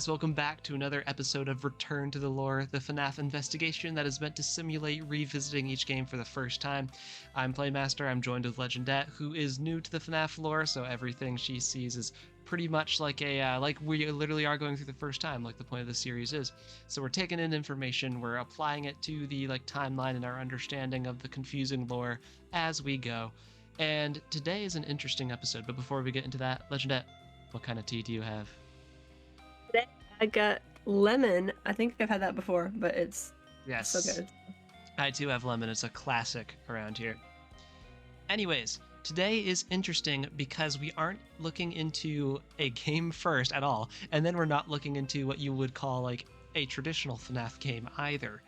guys, welcome back to another episode of Return to the Lore, the FNAF investigation that is meant to simulate revisiting each game for the first time. I'm Playmaster, I'm joined with Legendet, who is new to the FNAF lore, so everything she sees is pretty much like like we literally are going through the first time, like the point of the series is. So we're taking in information, we're applying it to the timeline and our understanding of the confusing lore as we go. And today is an interesting episode, but before we get into that, Legendet, what kind of tea do you have? Today I got lemon. I think I've had that before, but it's so good. I too have lemon. It's a classic around here. Anyways, today is interesting because we aren't looking into a game first at all, and then we're not looking into what you would call like a traditional FNAF game either.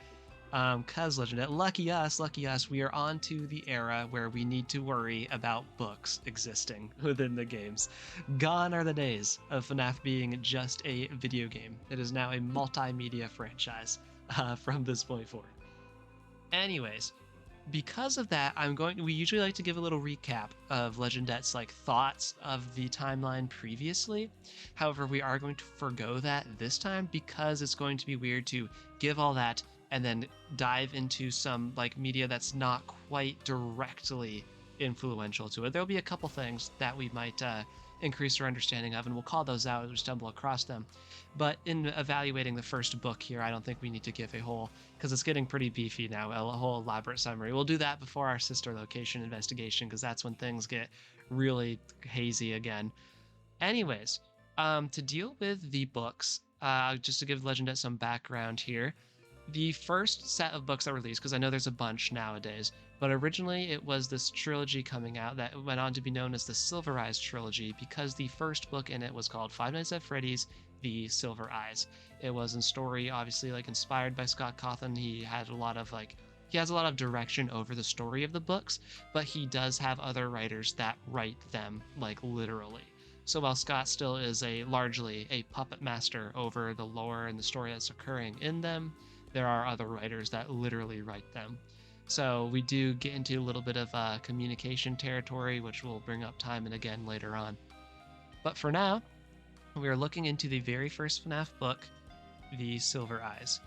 Cause Legendet, lucky us, we are on to the era where we need to worry about books existing within the games. Gone are the days of FNAF being just a video game. It is now a multimedia franchise from this point forward. Anyways, because of that, we usually like to give a little recap of Legendet's thoughts of the timeline previously. However, we are going to forgo that this time because it's going to be weird to give all that and then dive into some media that's not quite directly influential to it. There'll be a couple things that we might increase our understanding of, and we'll call those out as we stumble across them. But in evaluating the first book here, I don't think we need to give a whole, because it's getting pretty beefy now, a whole elaborate summary. We'll do that before our sister location investigation, because that's when things get really hazy again. Anyways, to deal with the books, just to give Legendet some background here, the first set of books that were released, because I know there's a bunch nowadays, but originally it was this trilogy coming out that went on to be known as the Silver Eyes trilogy, because the first book in it was called Five Nights at Freddy's The Silver Eyes. It was in story, obviously inspired by Scott Cawthon. He had a lot of he has a lot of direction over the story of the books, but he does have other writers that write them literally. So while Scott still is largely a puppet master over the lore and the story that's occurring in them, there are other writers that literally write them. So we do get into a little bit of communication territory, which we'll bring up time and again later on. But for now, we are looking into the very first FNAF book, The Silver Eyes.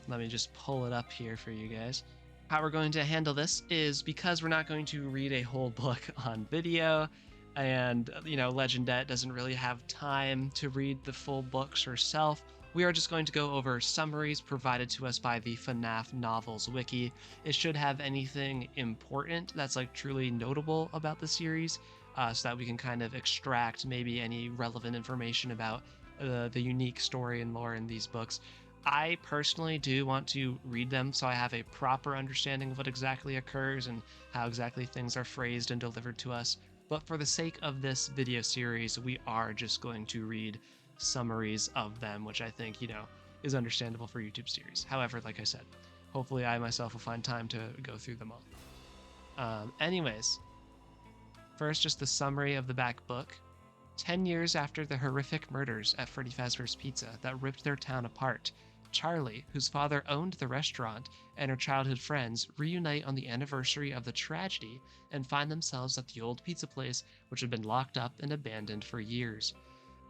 Let me just pull it up here for you guys. How we're going to handle this is, because we're not going to read a whole book on video, and Legendet doesn't really have time to read the full books herself, we are just going to go over summaries provided to us by the FNAF Novels Wiki. It should have anything important that's truly notable about the series, so that we can kind of extract maybe any relevant information about the unique story and lore in these books. I personally do want to read them so I have a proper understanding of what exactly occurs and how exactly things are phrased and delivered to us. But for the sake of this video series, we are just going to read summaries of them, which I think, is understandable for YouTube series. However, like I said, hopefully I myself will find time to go through them all. Anyways, first, just the summary of the back book. 10 years after the horrific murders at Freddy Fazbear's Pizza that ripped their town apart, Charlie, whose father owned the restaurant, and her childhood friends reunite on the anniversary of the tragedy and find themselves at the old pizza place, which had been locked up and abandoned for years.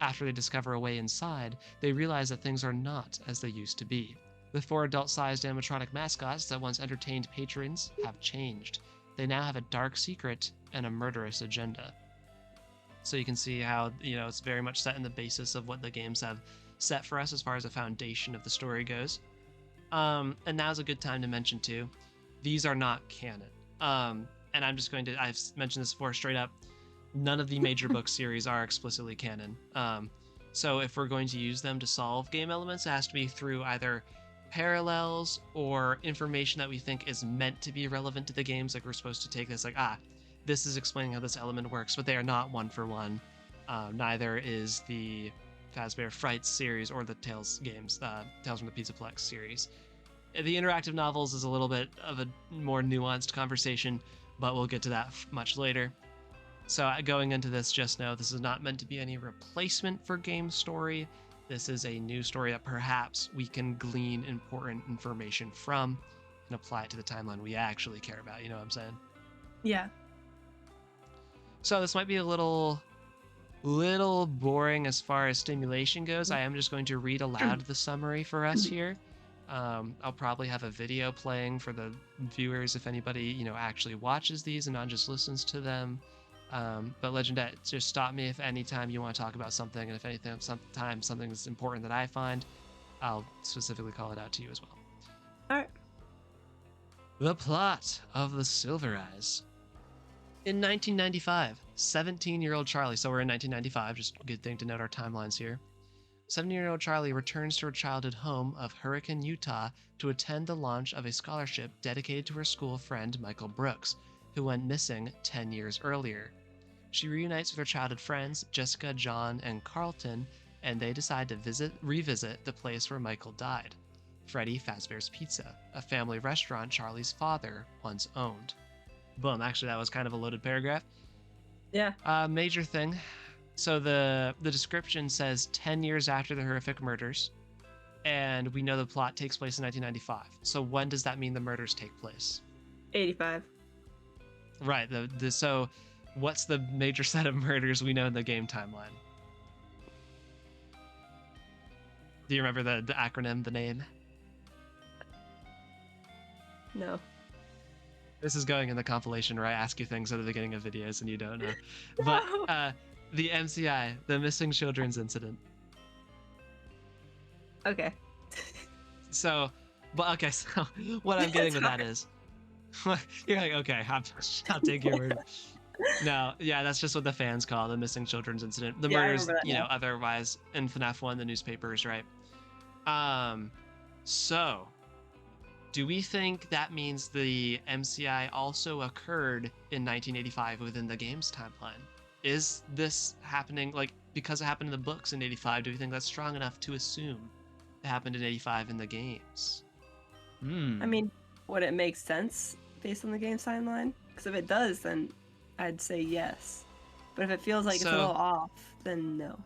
After they discover a way inside, they realize that things are not as they used to be. The 4 adult-sized animatronic mascots that once entertained patrons have changed. They now have a dark secret and a murderous agenda. So you can see how, it's very much set in the basis of what the games have set for us as far as the foundation of the story goes. And now's a good time to mention too, these are not canon. And I'm just I've mentioned this before straight up, none of the major book series are explicitly canon. So if we're going to use them to solve game elements, it has to be through either parallels or information that we think is meant to be relevant to the games. We're supposed to take this this is explaining how this element works, but they are not one for one. Neither is the Fazbear Frights series or the Tales games, Tales from the Pizzaplex series. The interactive novels is a little bit of a more nuanced conversation, but we'll get to that much later. So going into this, just know this is not meant to be any replacement for game story. This is a new story that perhaps we can glean important information from and apply it to the timeline we actually care about. You know what I'm saying? Yeah. So this might be a little Little boring as far as stimulation goes. I am just going to read aloud the summary for us here. I'll probably have a video playing for the viewers if anybody, actually watches these and not just listens to them. But Legendet, just stop me if anytime you want to talk about something, and if anything, sometimes something is important that I find, I'll specifically call it out to you as well. All right. The plot of The Silver Eyes. In 1995, 17-year-old Charlie, so we're in 1995, just a good thing to note our timelines here. 17-year-old Charlie returns to her childhood home of Hurricane, Utah to attend the launch of a scholarship dedicated to her school friend Michael Brooks, who went missing 10 years earlier. She reunites with her childhood friends Jessica, John, and Carlton, and they decide to revisit the place where Michael died, Freddy Fazbear's Pizza, a family restaurant Charlie's father once owned. Boom, actually that was kind of a loaded paragraph. Yeah. Major thing. So the description says 10 years after the horrific murders, and we know the plot takes place in 1995. So when does that mean the murders take place? 85. Right. So what's the major set of murders we know in the game timeline? Do you remember the acronym, the name? No. This is going in the compilation where I ask you things at the beginning of videos and you don't know. No. But the MCI, the Missing Children's Incident. Okay. So what I'm getting with that is, you're like, okay, I'll take your word. No, yeah, that's just what the fans call the Missing Children's Incident. The murders, otherwise in FNAF 1, the newspapers, right? So do we think that means the MCI also occurred in 1985 within the game's timeline? Is this happening, like, because it happened in the books in 85, do we think that's strong enough to assume it happened in 85 in the games? I mean, would it make sense based on the game's timeline? Because if it does, then I'd say yes. But if it feels like it's a little off, then no.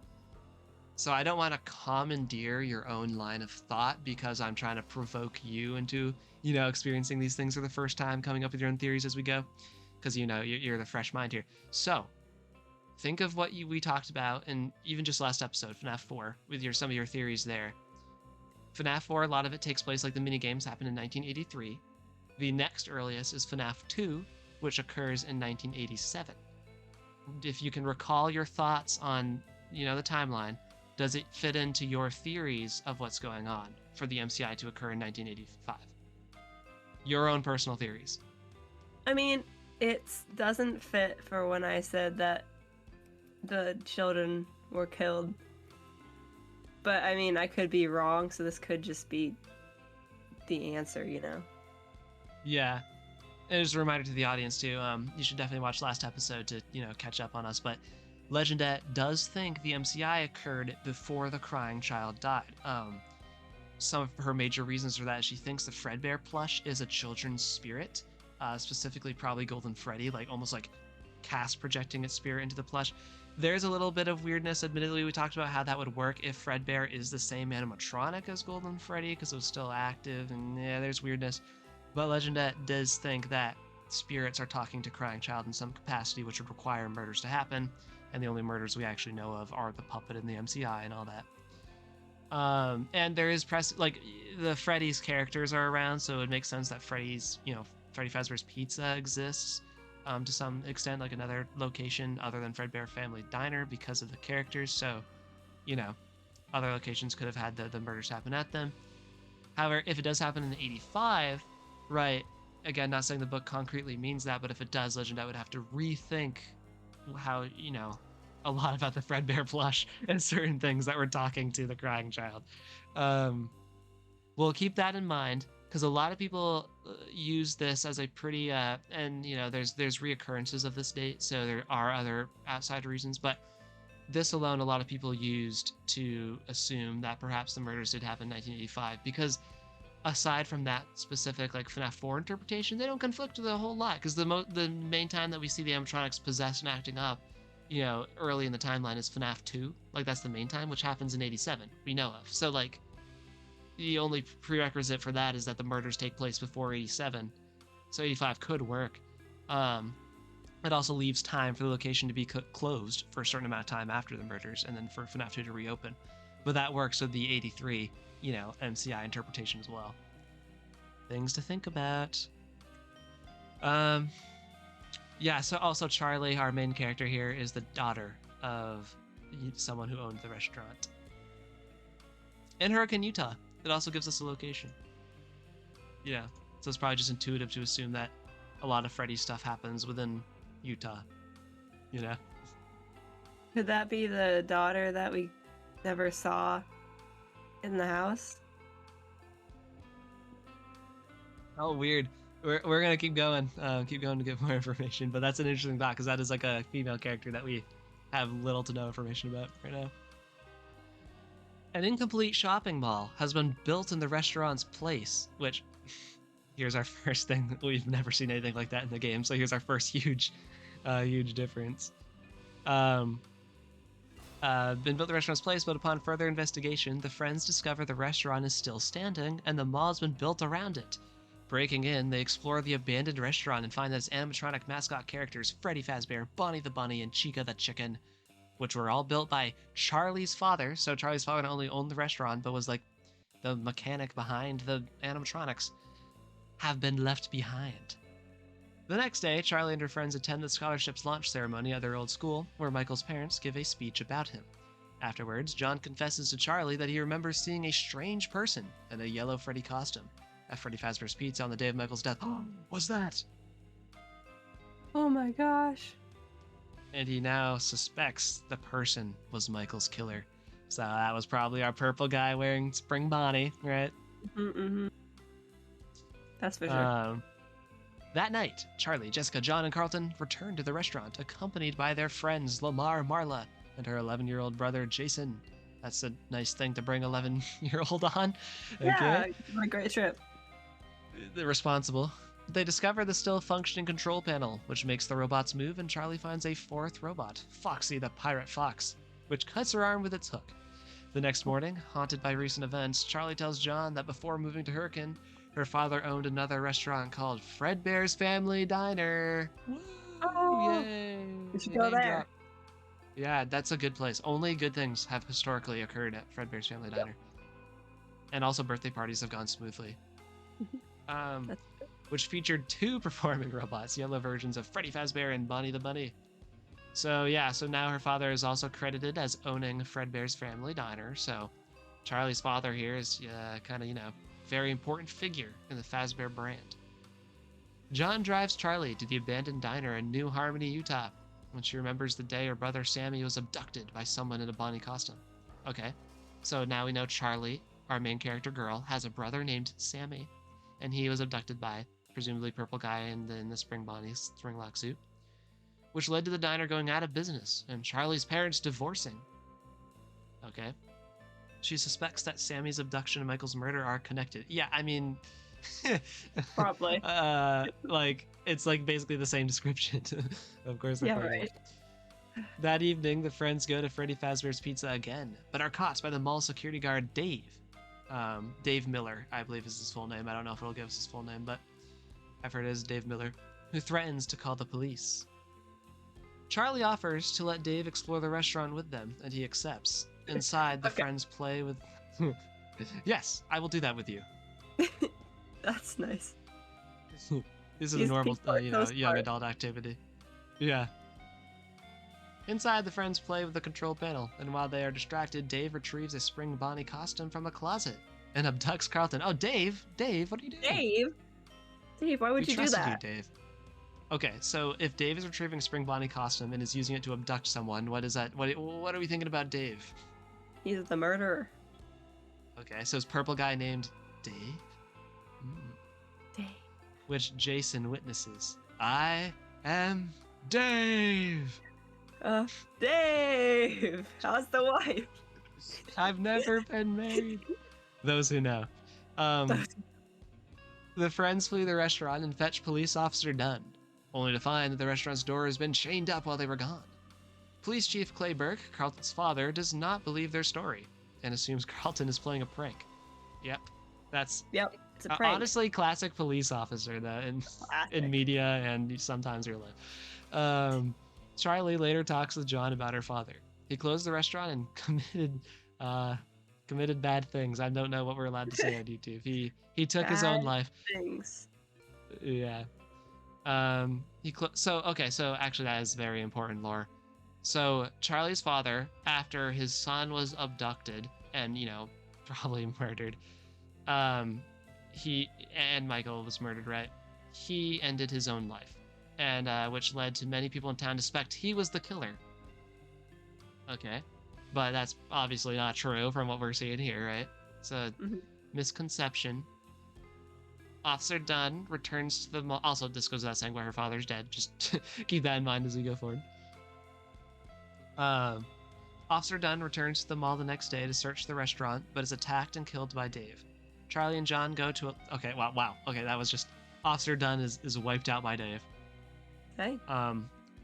So I don't want to commandeer your own line of thought because I'm trying to provoke you into, experiencing these things for the first time, coming up with your own theories as we go. Because, you're the fresh mind here. So think of what we talked about in even just last episode, FNAF 4, with some of your theories there. FNAF 4, a lot of it takes place like the minigames happened in 1983. The next earliest is FNAF 2, which occurs in 1987. If you can recall your thoughts on, the timeline, does it fit into your theories of what's going on for the MCI to occur in 1985? Your own personal theories. I mean, it doesn't fit for when I said that the children were killed. But, I mean, I could be wrong, so this could just be the answer, Yeah. And just a reminder to the audience, too, you should definitely watch last episode to, catch up on us, but Legendet does think the MCI occurred before the crying child died. Some of her major reasons for that is she thinks the Fredbear plush is a children's spirit, specifically probably Golden Freddy, almost like cast projecting its spirit into the plush. There's a little bit of weirdness, admittedly. We talked about how that would work if Fredbear is the same animatronic as Golden Freddy because it was still active, and yeah, there's weirdness. But Legendet does think that spirits are talking to crying child in some capacity, which would require murders to happen. And the only murders we actually know of are the puppet and the MCI and all that. And there is the Freddy's characters are around, so it makes sense that Freddy Fazbear's Pizza exists to some extent, like another location other than Fredbear Family Diner because of the characters. So, other locations could have had the murders happen at them. However, if it does happen in 85, right, again, not saying the book concretely means that, but if it does, Legendet would have to rethink how, a lot about the Fredbear plush and certain things that were talking to the crying child. We'll keep that in mind because a lot of people use this as a pretty, and there's reoccurrences of this date, so there are other outside reasons, but this alone a lot of people used to assume that perhaps the murders did happen in 1985 because aside from that specific FNAF 4 interpretation, they don't conflict with a whole lot because the main time that we see the animatronics possessed and acting up, early in the timeline is FNAF 2. That's the main time, which happens in 87, we know of. So the only prerequisite for that is that the murders take place before 87. So 85 could work. It also leaves time for the location to be closed for a certain amount of time after the murders, and then for FNAF 2 to reopen. But that works with the 83, MCI interpretation as well. Things to think about. Yeah, so also Charlie, our main character here, is the daughter of someone who owned the restaurant. In Hurricane, Utah. It also gives us a location. Yeah, so it's probably just intuitive to assume that a lot of Freddy stuff happens within Utah. Could that be the daughter that we never saw in the house? Oh, weird. We're gonna keep going to get more information, but that's an interesting thought because that is like a female character that we have little to no information about right now. An incomplete shopping mall has been built in the restaurant's place, which here's our first thing. We've never seen anything like that in the game, so here's our first huge difference. Been built in the restaurant's place, but upon further investigation, the friends discover the restaurant is still standing and the mall has been built around it. Breaking in, they explore the abandoned restaurant and find that its animatronic mascot characters Freddy Fazbear, Bonnie the Bunny, and Chica the Chicken, which were all built by Charlie's father. So Charlie's father not only owned the restaurant, but was like the mechanic behind the animatronics, have been left behind. The next day, Charlie and her friends attend the scholarship's launch ceremony at their old school, where Michael's parents give a speech about him. Afterwards, John confesses to Charlie that he remembers seeing a strange person in a yellow Freddy costume at Freddy Fazbear's Pizza on the day of Michael's death. Oh, what's that? Oh my gosh. And he now suspects the person was Michael's killer. So that was probably our purple guy wearing Spring Bonnie, right? Mm-hmm. That's for sure. That night, Charlie, Jessica, John, and Carlton returned to the restaurant, accompanied by their friends Lamar, Marla, and her 11-year-old brother, Jason. That's a nice thing to bring 11-year-old on. Okay. Yeah, what a great trip. They're responsible. They discover the still functioning control panel, which makes the robots move, and Charlie finds a fourth robot, Foxy the Pirate Fox, which cuts her arm with its hook. The next morning, haunted by recent events, Charlie tells John that before moving to Hurricane, her father owned another restaurant called Fredbear's Family Diner. Woo! Oh, Yay! we should go there. Drop. Yeah, that's a good place. Only good things have historically occurred at Fredbear's Family Diner. And also birthday parties have gone smoothly. Which featured 2 performing robots, yellow versions of Freddy Fazbear and Bonnie the Bunny. So yeah, so now her father is also credited as owning Fredbear's Family Diner. So Charlie's father here is kind of, very important figure in the Fazbear brand. John drives Charlie to the abandoned diner in New Harmony, Utah, when she remembers the day her brother Sammy was abducted by someone in a Bonnie costume. Okay, so now we know Charlie, our main character girl, has a brother named Sammy, and he was abducted by presumably purple guy in the Spring Bonnie spring lock suit, which led to the diner going out of business and Charlie's parents divorcing. Okay. She suspects that Sammy's abduction and Michael's murder are connected. Yeah, I mean... Probably. It's like basically the same description. Of course. Yeah, right. That evening, the friends go to Freddy Fazbear's Pizza again, but are caught by the mall security guard, Dave. Dave Miller, I believe is his full name. I don't know if it'll give us his full name, but I've heard it is Dave Miller, who threatens to call the police. Charlie offers to let Dave explore the restaurant with them, and he accepts. Inside, the friends play with... Yes, I will do that with you. That's nice. This is a normal, young adult activity. Yeah. Inside, the friends play with the control panel, and while they are distracted, Dave retrieves a Spring Bonnie costume from a closet and abducts Carlton. Oh, Dave, what are you doing? Dave, why would you do that? You, Dave. Okay, so if Dave is retrieving a Spring Bonnie costume and is using it to abduct someone, what is that? What are we thinking about Dave? He's the murderer. Okay, so it's purple guy named Dave? Dave. Which Jason witnesses. I am Dave! Dave! How's the wife? I've never been married. Those who know. The friends flee the restaurant and fetch police officer Dunn, only to find that the restaurant's door has been chained up while they were gone. Police Chief Clay Burke, Carlton's father, does not believe their story and assumes Carlton is playing a prank. Yep. It's a prank. Honestly, classic police officer though, in Classic. media and sometimes real life. Charlie later talks with John about her father. He closed the restaurant and uh, committed bad things. I don't know what we're allowed to say on YouTube. He took his own Bad life. things. Yeah. So actually that is very important lore. So Charlie's father, after his son was abducted and probably murdered, um, he and Michael was murdered, right? He ended his own life, and which led to many people in town to suspect he was the killer. Okay, but that's obviously not true from what we're seeing here, right? It's a Mhm. misconception. Officer Dunn returns to the mall. Also, this goes without saying why her father's dead. Just keep that in mind as we go forward. Um, Officer Dunn returns to the mall the next day to search the restaurant, but is attacked and killed by Dave. Charlie and John go to okay, wow. Okay, that was just Officer Dunn is wiped out by Dave. Okay.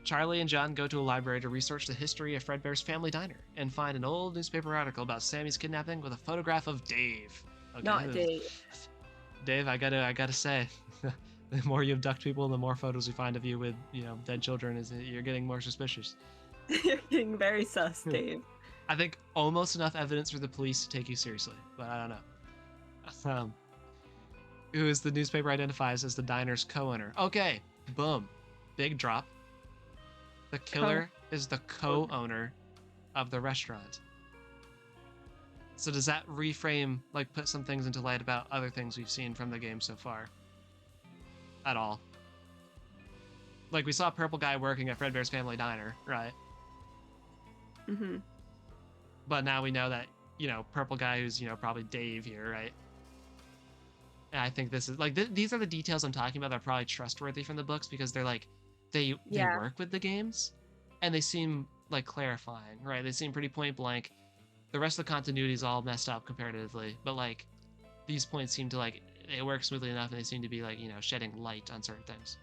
Charlie and John go to a library to research the history of Fredbear's Family Diner and find an old newspaper article about Sammy's kidnapping with a photograph of Dave. Okay, Not Dave. Dave, I gotta say, the more you abduct people, the more photos we find of you with dead children. You're getting more suspicious. You're getting very sus, Dave. I think almost enough evidence for the police to take you seriously, but I don't know. Who is the newspaper identifies as the diner's co-owner? Okay, boom, big drop. The killer is the co-owner of the restaurant. So does that reframe, like, put some things into light about other things we've seen from the game so far? At all? Like, we saw a purple guy working at Fredbear's Family Diner, right? Mm-hmm. But now we know that, purple guy who's, probably Dave here, right? And I think this is, like, these are the details I'm talking about that are probably trustworthy from the books because they're, like, they work with the games, and they seem, like, clarifying, right? They seem pretty point blank. The rest of the continuity is all messed up comparatively, but, like, these points seem to, like, it works smoothly enough, and they seem to be, like, shedding light on certain things.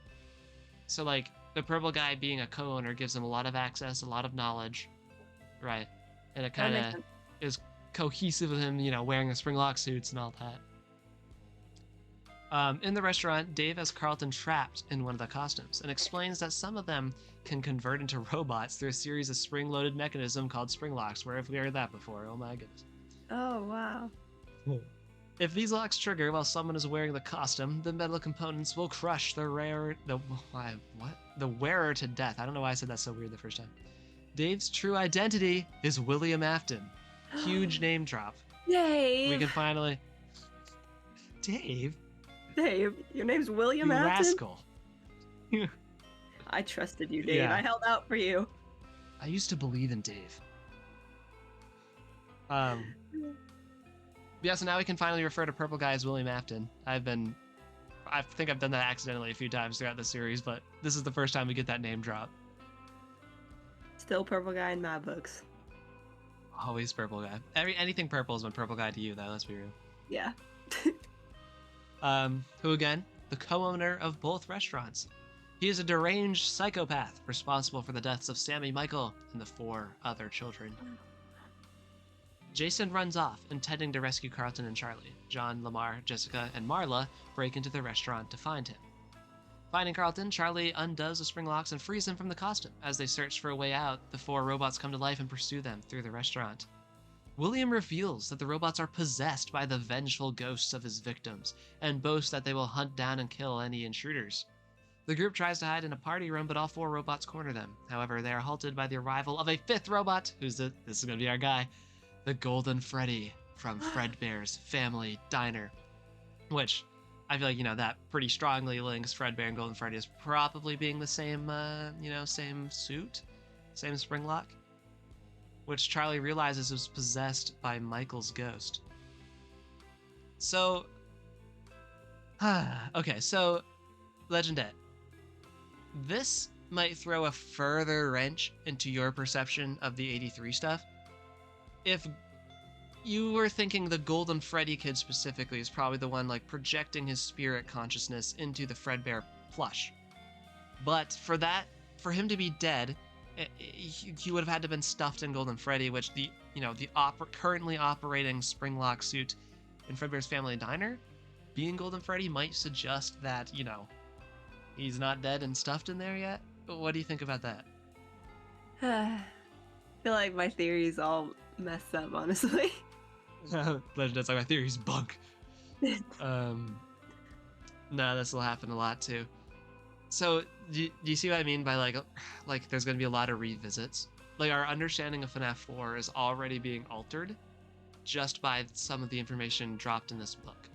So, like, the purple guy being a co-owner gives him a lot of access, a lot of knowledge, right? And it kind of is cohesive with him, wearing the springlock suits and all that. In the restaurant, Dave has Carlton trapped in one of the costumes and explains that some of them can convert into robots through a series of spring-loaded mechanism called spring locks. Where have we heard that before? Oh my goodness. Oh, wow. If these locks trigger while someone is wearing the costume, the metal components will crush the wearer to death. I don't know why I said that so weird the first time. Dave's true identity is William Afton. Huge name drop. Dave! We can finally... Dave, your name's William you Afton? rascal. I trusted you, Dave. Yeah. I held out for you. I used to believe in Dave. Yeah, so now we can finally refer to Purple Guy as William Afton. I think I've done that accidentally a few times throughout the series, but this is the first time we get that name drop. Still Purple Guy in my books. Always Purple Guy. Anything purple has been Purple Guy to you, though, let's be real. Yeah. Who again? The co-owner of both restaurants. He is a deranged psychopath responsible for the deaths of Sammy, Michael, and the 4 other children. Jason runs off, intending to rescue Carlton and Charlie. John, Lamar, Jessica, and Marla break into the restaurant to find him. Finding Carlton, Charlie undoes the spring locks and frees him from the costume. As they search for a way out, the 4 robots come to life and pursue them through the restaurant. William reveals that the robots are possessed by the vengeful ghosts of his victims, and boasts that they will hunt down and kill any intruders. The group tries to hide in a party room, but all 4 robots corner them. However, they are halted by the arrival of a 5th robot, this is going to be our guy, the Golden Freddy from Fredbear's Family Diner. Which, I feel like, that pretty strongly links Fredbear and Golden Freddy as probably being the same, same suit, same spring lock. Which Charlie realizes was possessed by Michael's ghost. So, okay, so, Legendet. This might throw a further wrench into your perception of the 83 stuff. If you were thinking the Golden Freddy kid specifically is probably the one, like, projecting his spirit consciousness into the Fredbear plush. But for him to be dead, he would have had to have been stuffed in Golden Freddy, which currently operating springlock suit in Fredbear's Family Diner being Golden Freddy might suggest that, you know, he's not dead and stuffed in there yet. What do you think about that? I feel like my theory's all messed up, honestly. Legendet's like, my theory's bunk. No, this will happen a lot too. So, do you see what I mean by like there's gonna be a lot of revisits? Like our understanding of FNAF 4 is already being altered just by some of the information dropped in this book.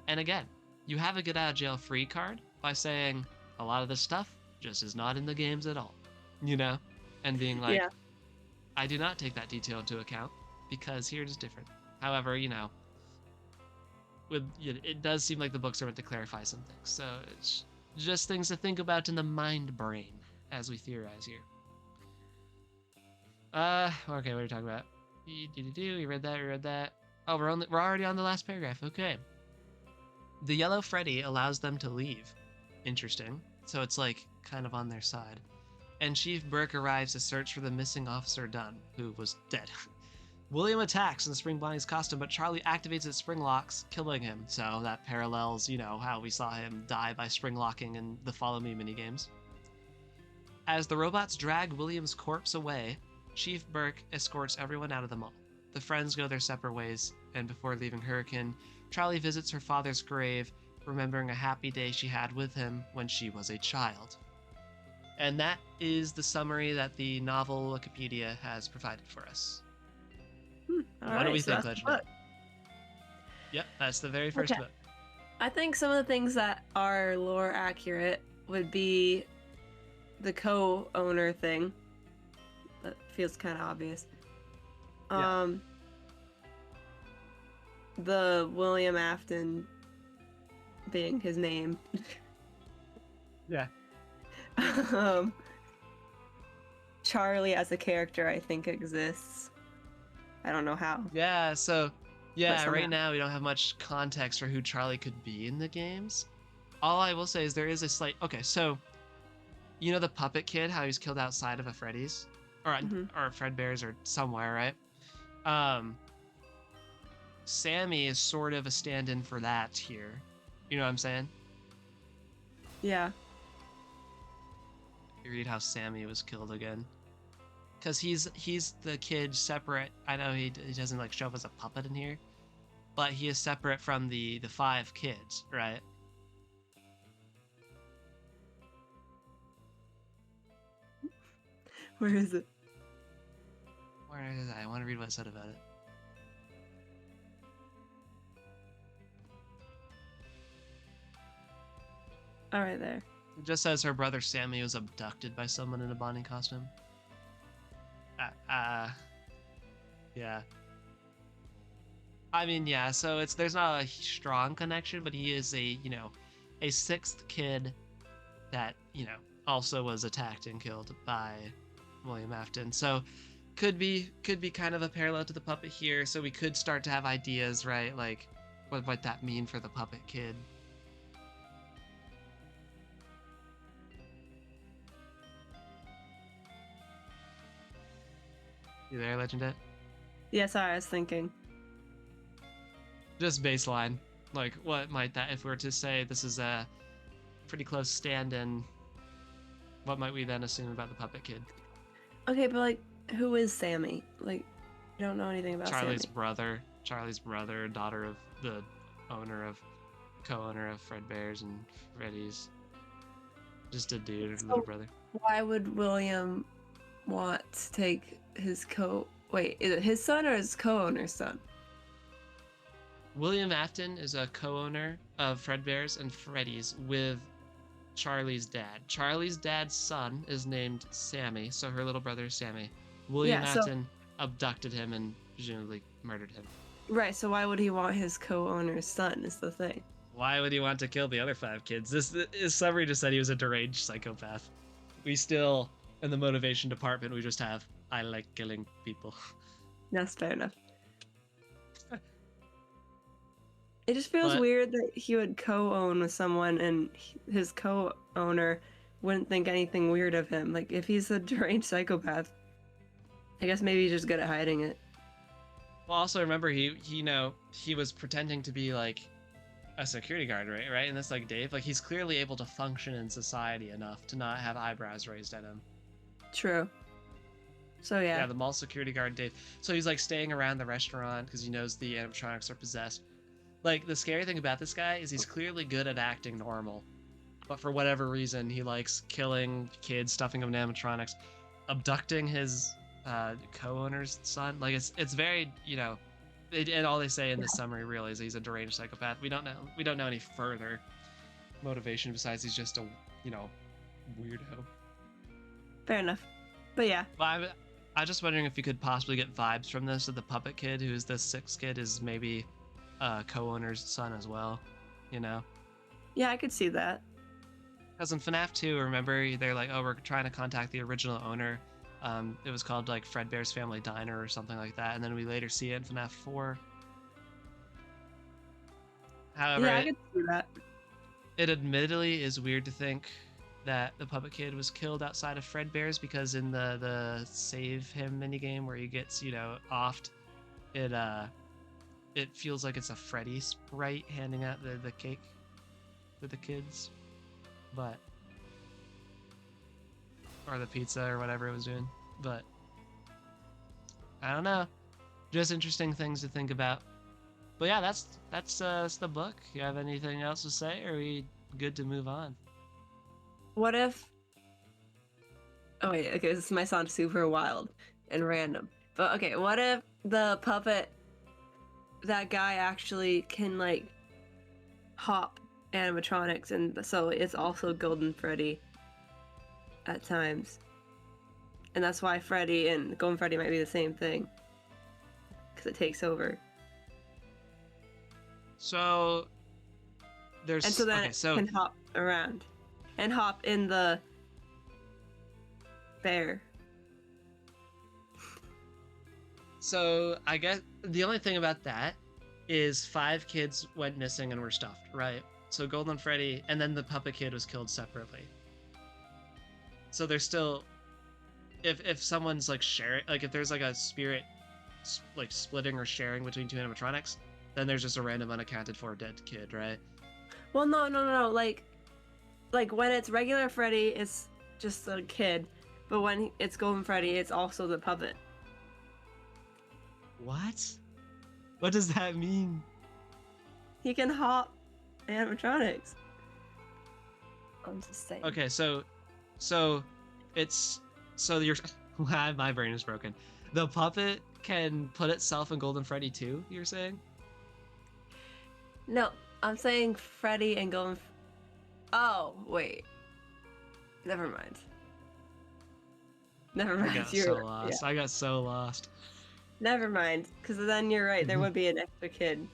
And again, you have a get out of jail free card by saying a lot of this stuff just is not in the games at all, you know? And being like, Yeah. I do not take that detail into account because here it is different. However, you know, it does seem like the books are meant to clarify some things. So it's just things to think about in the mind brain as we theorize here. Okay, what are you talking about? You read that. Oh, we're already on the last paragraph. Okay. The yellow Freddy allows them to leave. Interesting. So it's like kind of on their side. And Chief Burke arrives to search for the missing Officer Dunn, who was dead. William attacks in Spring Bonnie's costume, but Charlie activates its spring locks, killing him. So that parallels, you know, how we saw him die by spring locking in the Follow Me minigames. As the robots drag William's corpse away, Chief Burke escorts everyone out of the mall. The friends go their separate ways, and before leaving Hurricane, Charlie visits her father's grave, remembering a happy day she had with him when she was a child. And that is the summary that the novel Wikipedia has provided for us. What do we think, Legend? Yep, that's the very first book. I think some of the things that are lore accurate would be the co-owner thing. That feels kind of obvious. Yeah. The William Afton being his name. Yeah. Charlie as a character, I think, exists. I don't know how. Yeah, so right now we don't have much context for who Charlie could be in the games. All I will say is there is a slight... Okay, so you know the puppet kid, how he's killed outside of a Freddy's? Or Fredbear's or somewhere, right? Sammy is sort of a stand-in for that here. You know what I'm saying? Yeah. You read how Sammy was killed again. Because he's the kid separate. I know he doesn't like show up as a puppet in here, but he is separate from the 5 kids, right? Where is it? Where is it? I want to read what it said about it. All right, there. It just says her brother Sammy was abducted by someone in a Bonnie costume. Yeah. I mean, yeah, so there's not a strong connection, but he is a 6th kid that, also was attacked and killed by William Afton. So could be kind of a parallel to the puppet here, so we could start to have ideas, right? Like what might that mean for the puppet kid? You there, Legendet? Yeah, sorry, I was thinking. Just baseline. Like, what might that, if we were to say this is a pretty close stand-in, what might we then assume about the puppet kid? Okay, but like, who is Sammy? Like, I don't know anything about Charlie's Sammy. brother. Charlie's brother, daughter of the co-owner of Fredbear's and Freddy's. Just a dude, So little brother. why would William want to take his Wait, is it his son or his co-owner's son? William Afton is a co-owner of Fredbear's and Freddy's with Charlie's dad. Charlie's dad's son is named Sammy, so her little brother is Sammy. William Afton abducted him and presumably murdered him. Right, so why would he want his co-owner's son is the thing. Why would he want to kill the other 5 kids? This summary just said he was a deranged psychopath. We still, in the motivation department, we just have, I like killing people. That's fair enough. It just feels weird that he would co-own with someone and his co-owner wouldn't think anything weird of him. Like, if he's a deranged psychopath, I guess maybe he's just good at hiding it. Well, also remember, he was pretending to be, like, a security guard, right? And that's like Dave. Like, he's clearly able to function in society enough to not have eyebrows raised at him. True. So Yeah, yeah. the mall security guard, Dave. So he's like staying around the restaurant because he knows the animatronics are possessed. Like, the scary thing about this guy is he's clearly good at acting normal, but for whatever reason, he likes killing kids, stuffing them in animatronics, abducting his co-owner's son. Like, it's very, and all they say in the summary really is he's a deranged psychopath. We don't know any further motivation besides he's just a weirdo. Fair enough. But yeah. Well, I'm just wondering if you could possibly get vibes from this, that the puppet kid, who is the sixth kid, is maybe co-owner's son as well, Yeah, I could see that. Because in FNAF 2, remember, they're like, oh, we're trying to contact the original owner. It was called like Fredbear's Family Diner or something like that, and then we later see it in FNAF 4. However, yeah, I could see that. It admittedly is weird to think that the puppet kid was killed outside of Fredbear's, because in the save him minigame where he gets, offed, it feels like it's a Freddy sprite handing out the cake to the kids. But or the pizza or whatever it was doing. But I don't know. Just interesting things to think about. But yeah, that's the book. You have anything else to say, or are we good to move on? What if... Oh wait, okay, this might sound super wild and random. But okay, what if the puppet, that guy actually can like hop animatronics, and so it's also Golden Freddy at times. And that's why Freddy and Golden Freddy might be the same thing. Because it takes over. So there's And so then okay, so it can hop around. And hop in the bear. So I guess the only thing about that is 5 kids went missing and were stuffed, right? So Golden Freddy, and then the puppet kid was killed separately. So there's still, if someone's like sharing, like if there's like a spirit like splitting or sharing between 2 animatronics, then there's just a random unaccounted for dead kid, right? Well, no. Like when it's regular Freddy, it's just a kid. But when it's Golden Freddy, it's also the puppet. What? What does that mean? He can hop animatronics. I'm just saying. Okay, so it's you're my brain is broken. The puppet can put itself in Golden Freddy too, you're saying? No, I'm saying Freddy and Golden. Oh wait, never mind. Never mind. I got so lost. Yeah. I got so lost. Never mind, because then you're right. There would be an extra kid.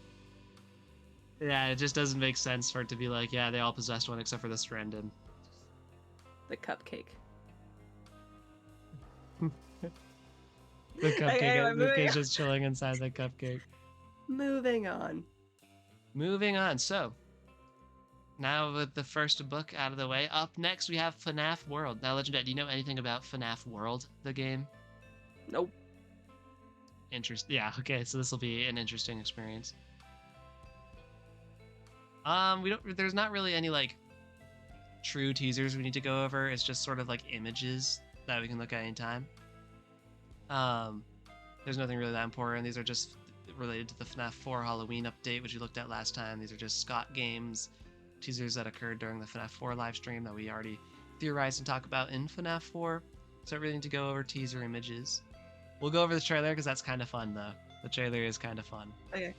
Yeah, it just doesn't make sense for it to be like, yeah, they all possessed one except for this random. The cupcake. The cupcake. The cupcake's just chilling inside the cupcake. Moving on. So, now with the first book out of the way, up next we have FNAF World. Now, Legendet, do you know anything about FNAF World, the game? Nope. Yeah, okay, so this will be an interesting experience. There's not really any like true teasers we need to go over. It's just sort of like images that we can look at anytime. There's nothing really that important. These are just related to the FNAF 4 Halloween update, which we looked at last time. These are just Scott Games teasers that occurred during the FNAF 4 live stream that we already theorized and talked about in FNAF 4. So I really need to go over teaser images. We'll go over the trailer because that's kind of fun, though. The trailer is kind of fun. Okay.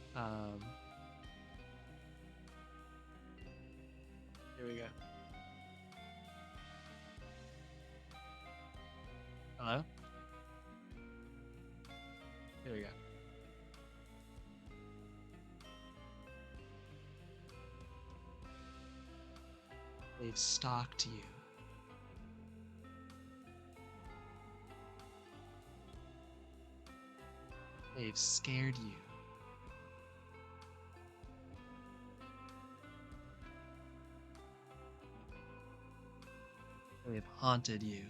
Here we go. Hello? Here we go. They've stalked you. They've scared you. They've haunted you.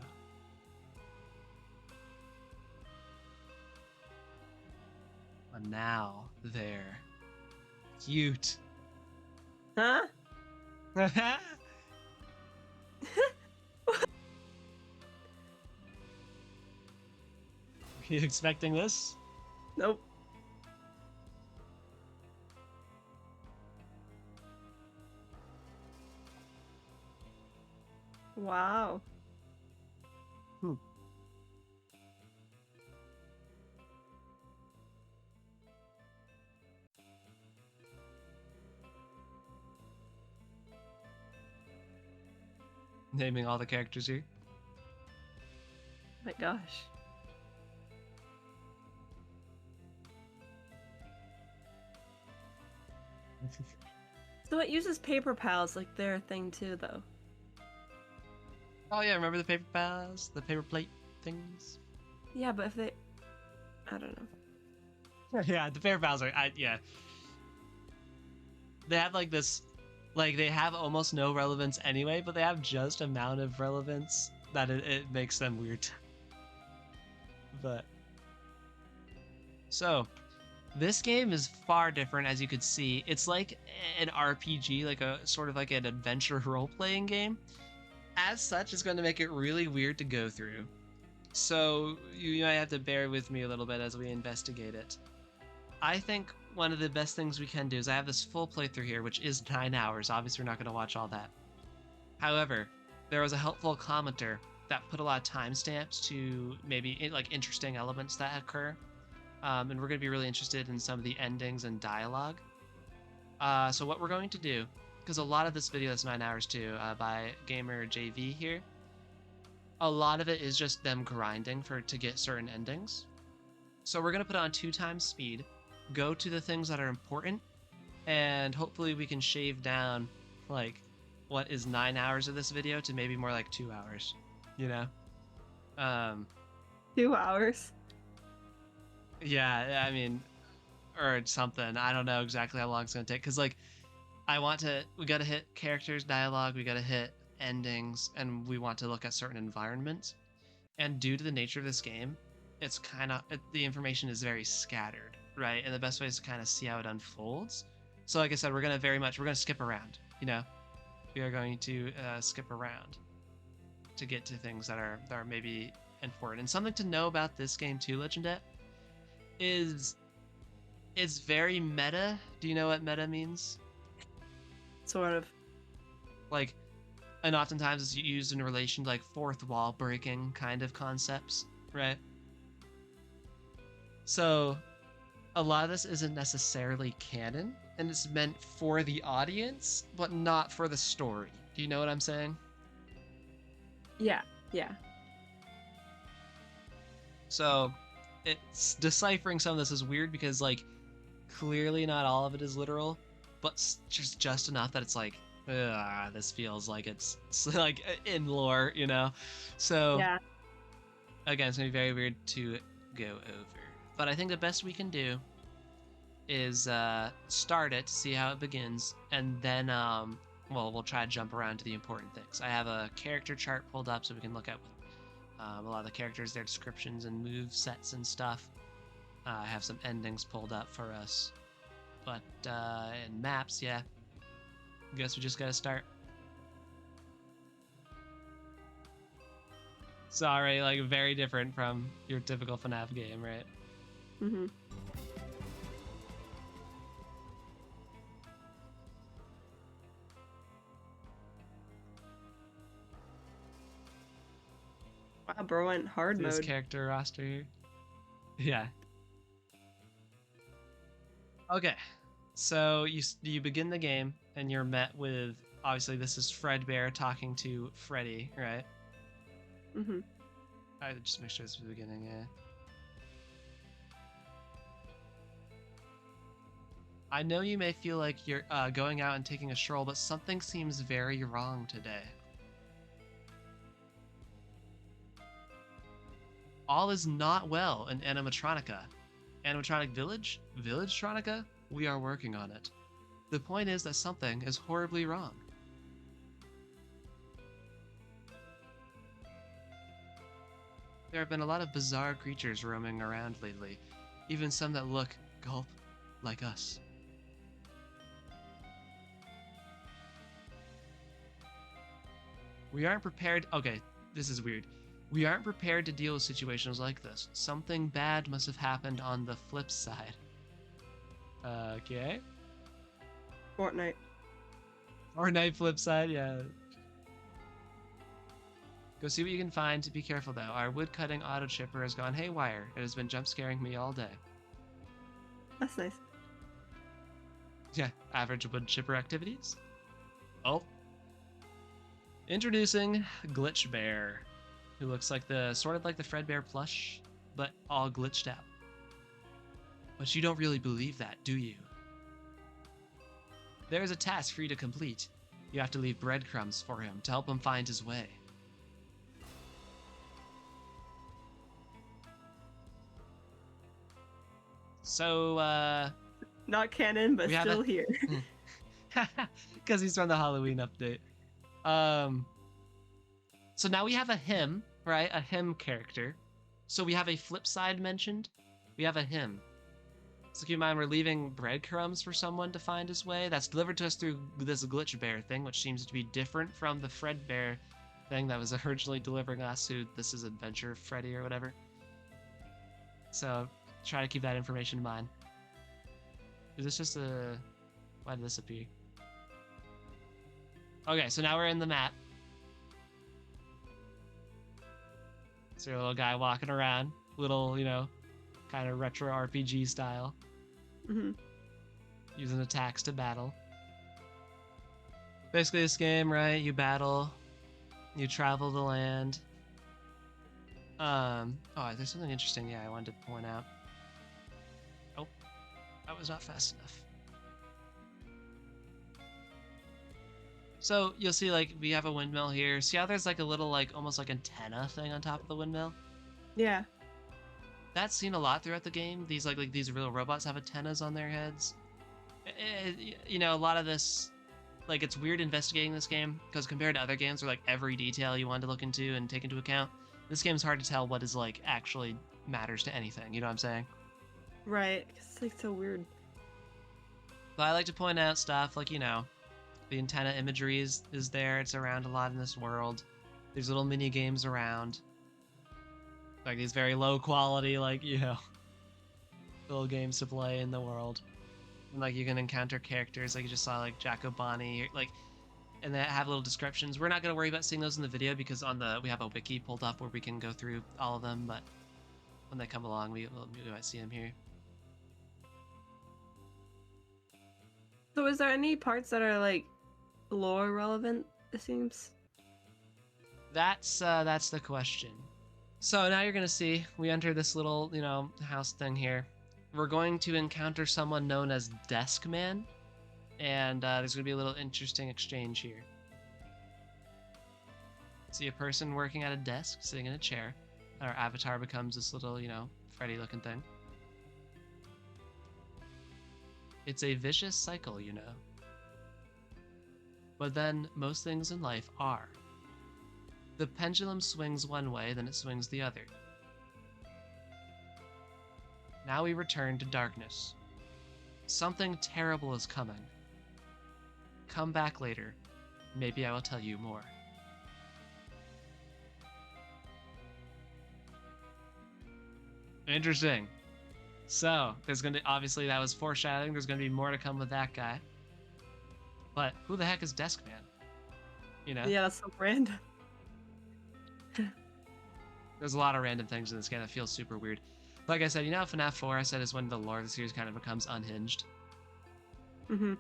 But now they're cute. Huh? You expecting this? Nope. Wow. Hmm. Naming all the characters here. My gosh. So it uses paper pals like their thing too, though. Oh yeah, remember the paper pals, the paper plate things? Yeah, but if they, I don't know. Yeah, the paper pals are. Yeah, they have like this, like they have almost no relevance anyway, but they have just amount of relevance that it makes them weird. But so this game is far different, as you could see. It's like an RPG, like a sort of like an adventure role-playing game. As such, it's going to make it really weird to go through. So you might have to bear with me a little bit as we investigate it. I think one of the best things we can do is I have this full playthrough here, which is 9 hours. Obviously, we're not going to watch all that. However, there was a helpful commenter that put a lot of timestamps to maybe like interesting elements that occur. And we're going to be really interested in some of the endings and dialogue. So what we're going to do, because a lot of this video is 9 hours too, by Gamer JV here, a lot of it is just them grinding to get certain endings. So we're going to put on 2 times speed, go to the things that are important, and hopefully we can shave down like what is 9 hours of this video to maybe more like 2 hours, you know? 2 hours. Yeah, I mean, or something. I don't know exactly how long it's going to take, because like we got to hit characters, dialogue, we got to hit endings, and we want to look at certain environments. And due to the nature of this game, it's the information is very scattered, right? And the best way is to kind of see how it unfolds. So like I said, we're going to skip around, you know? We are going to skip around to get to things that are maybe important. And something to know about this game too, Legendet, is it's very meta. Do you know what meta means? Sort of. Like, and oftentimes it's used in relation to like fourth wall breaking kind of concepts, right? So a lot of this isn't necessarily canon, and it's meant for the audience, but not for the story. Do you know what I'm saying? Yeah, yeah. So it's deciphering some of this is weird because like clearly not all of it is literal, but just enough that it's like, this feels like it's like in lore, you know? So Yeah. again, it's gonna be very weird to go over. But I think the best we can do is start it, see how it begins, and then well, we'll try to jump around to the important things. I have a character chart pulled up so we can look at a lot of the characters, their descriptions and move sets and stuff. I have some endings pulled up for us. But in maps, yeah. Guess we just gotta start. Sorry, like very different from your typical FNAF game, right? Mm-hmm. Wow, bro went hard This mode. character roster here. Yeah. Okay. So you begin the game and you're met with, obviously this is Fredbear talking to Freddy, right? Mm-hmm. I just make sure it's the beginning, yeah. I know you may feel like you're going out and taking a stroll, but something seems very wrong today. All is not well in Animatronica. Animatronic Village? Village-tronica? We are working on it. The point is that something is horribly wrong. There have been a lot of bizarre creatures roaming around lately, even some that look, gulp, like us. We aren't prepared. Okay, this is weird. We aren't prepared to deal with situations like this. Something bad must have happened on the flip side. Okay. Fortnite. Fortnite flip side, yeah. Go see what you can find. Be careful though. Our wood cutting auto chipper has gone haywire. It has been jump scaring me all day. That's nice. Yeah, average wood chipper activities. Oh. Introducing Glitch Bear, who looks like sort of like the Fredbear plush, but all glitched out. But you don't really believe that, do you? There is a task for you to complete. You have to leave breadcrumbs for him to help him find his way. So, not canon, but still here. Because he's from the Halloween update. So now we have a him, right? A him character. So we have a flip side mentioned. We have a him. So keep in mind, we're leaving breadcrumbs for someone to find his way. That's delivered to us through this glitch bear thing, which seems to be different from the Fredbear thing that was originally delivering us who this is Adventure Freddy or whatever. So try to keep that information in mind. Is this just a... Why did this appear? Okay, so now we're in the map. So your little guy walking around, little, you know, kind of retro RPG style. Mm-hmm. Using attacks to battle. Basically this game, right? You battle, you travel the land. Oh, there's something interesting, yeah, I wanted to point out. Oh, that was not fast enough. So you'll see, like, we have a windmill here. See how there's like a little, like, almost like antenna thing on top of the windmill? Yeah. That's seen a lot throughout the game. These like these real robots have antennas on their heads. You know, a lot of this, like, it's weird investigating this game because compared to other games where like every detail you want to look into and take into account, this game's hard to tell what is like actually matters to anything. You know what I'm saying? Right. It's like so weird. But I like to point out stuff like, you know, the antenna imagery is there. It's around a lot in this world. There's little mini games around. Like these very low quality, like, you know, little games to play in the world. And like you can encounter characters like you just saw, like Jacobani, like, and they have little descriptions. We're not going to worry about seeing those in the video because we have a wiki pulled up where we can go through all of them, but when they come along, we might see them here. So is there any parts that are like lore relevant, it seems? That's the question. So now you're going to see, we enter this little, you know, house thing here. We're going to encounter someone known as Desk Man, and there's going to be a little interesting exchange here. See a person working at a desk, sitting in a chair. Our avatar becomes this little, you know, Freddy-looking thing. It's a vicious cycle, you know. But then, most things in life are. The pendulum swings one way, then it swings the other. Now we return to darkness. Something terrible is coming. Come back later. Maybe I will tell you more. Interesting. So, there's gonna obviously that was foreshadowing. There's gonna be more to come with that guy. But who the heck is Desk Man? You know? Yeah, that's so random. There's a lot of random things in this game that feels super weird. Like I said, you know, FNAF 4 I said is when the lore of the series kind of becomes unhinged. Mm-hmm.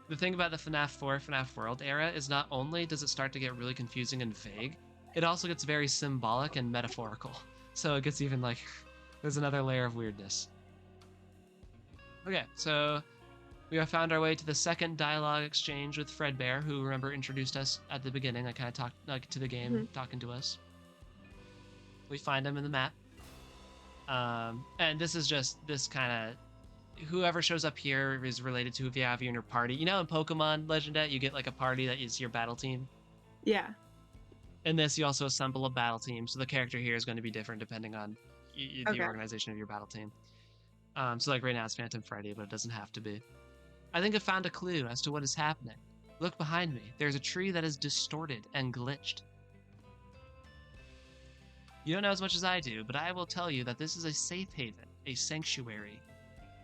The thing about the FNAF 4, FNAF World era is not only does it start to get really confusing and vague, it also gets very symbolic and metaphorical. So it gets even like, there's another layer of weirdness. Okay, so we have found our way to the second dialogue exchange with Fredbear, who, remember, introduced us at the beginning. I kind of talked like to the game, talking to us. We find him in the map. And this is just this kind of, whoever shows up here is related to if you have you in your party. You know, in Pokemon Legendet, you get like a party that is your battle team. Yeah. In this, you also assemble a battle team, so the character here is going to be different depending on the organization of your battle team. So like right now it's Phantom Freddy, but it doesn't have to be. I think I found a clue as to what is happening. Look behind me. There's a tree that is distorted and glitched. You don't know as much as I do, but I will tell you that this is a safe haven, a sanctuary.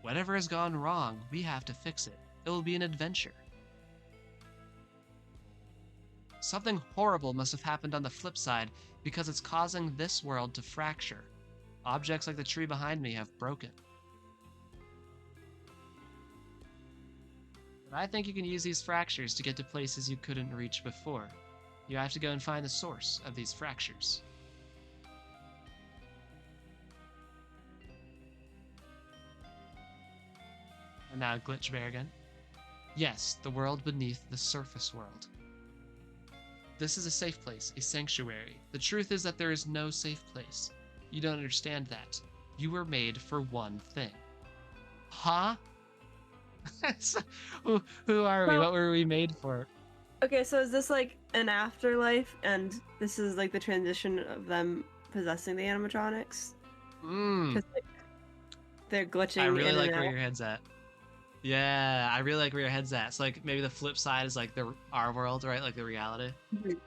Whatever has gone wrong, we have to fix it. It will be an adventure. Something horrible must have happened on the flip side because it's causing this world to fracture. Objects like the tree behind me have broken. But I think you can use these fractures to get to places you couldn't reach before. You have to go and find the source of these fractures. And now Glitch Bear again. Yes, the world beneath the surface world. This is a safe place, a sanctuary. The truth is that there is no safe place. You don't understand that. You were made for one thing. Huh? who are we? So, What were we made for? okay, so is this like an afterlife, and this is like the transition of them possessing the animatronics? Because like, they're glitching I really in like and where out. your head's at. Yeah, I really like where your head's at. So like maybe the flip side is like our world, right? Like the reality. Mhm.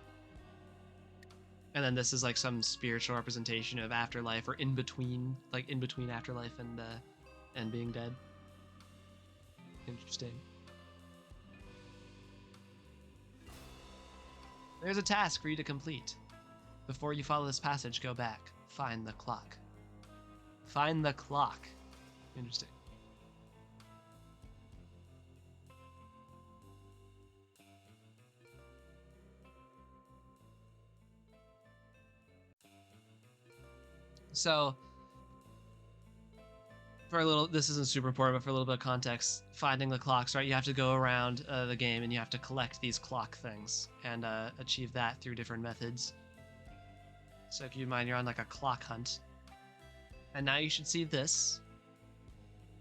And then this is like some spiritual representation of afterlife, or in between, like in between afterlife and being dead. Interesting. There's a task for you to complete. Before you follow this passage, go back. Find the clock. Find the clock. Interesting. So, for a little, this isn't super important, but for a little bit of context, finding the clocks, right? You have to go around the game and you have to collect these clock things and achieve that through different methods. So if you mind, you're on like a clock hunt. And now you should see this.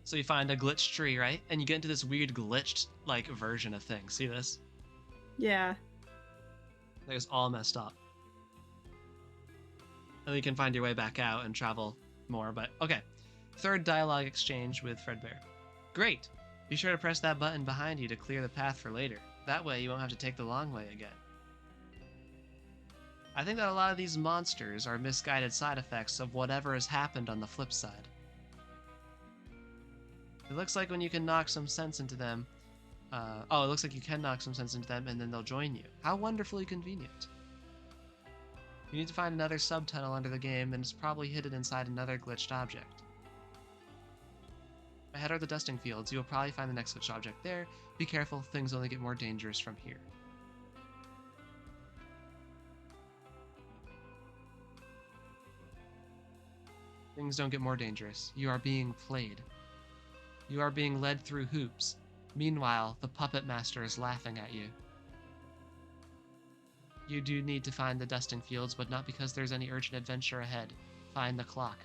So you find a glitched tree, right? And you get into this weird glitched like version of things. See this? Yeah. Like it's all messed up. And then you can find your way back out and travel more, but okay. Third dialogue exchange with Fredbear. Great! Be sure to press that button behind you to clear the path for later. That way you won't have to take the long way again. I think that a lot of these monsters are misguided side effects of whatever has happened on the flip side. It looks like when you can knock some sense into them, it looks like you can knock some sense into them and then they'll join you. How wonderfully convenient. You need to find another subtunnel under the game, and it's probably hidden inside another glitched object. Ahead are the dusting fields. You will probably find the next glitched object there. Be careful, things only get more dangerous from here. Things don't get more dangerous. You are being played. You are being led through hoops. Meanwhile, the puppet master is laughing at you. You do need to find the dusting fields, but not because there's any urgent adventure ahead. Find the clock.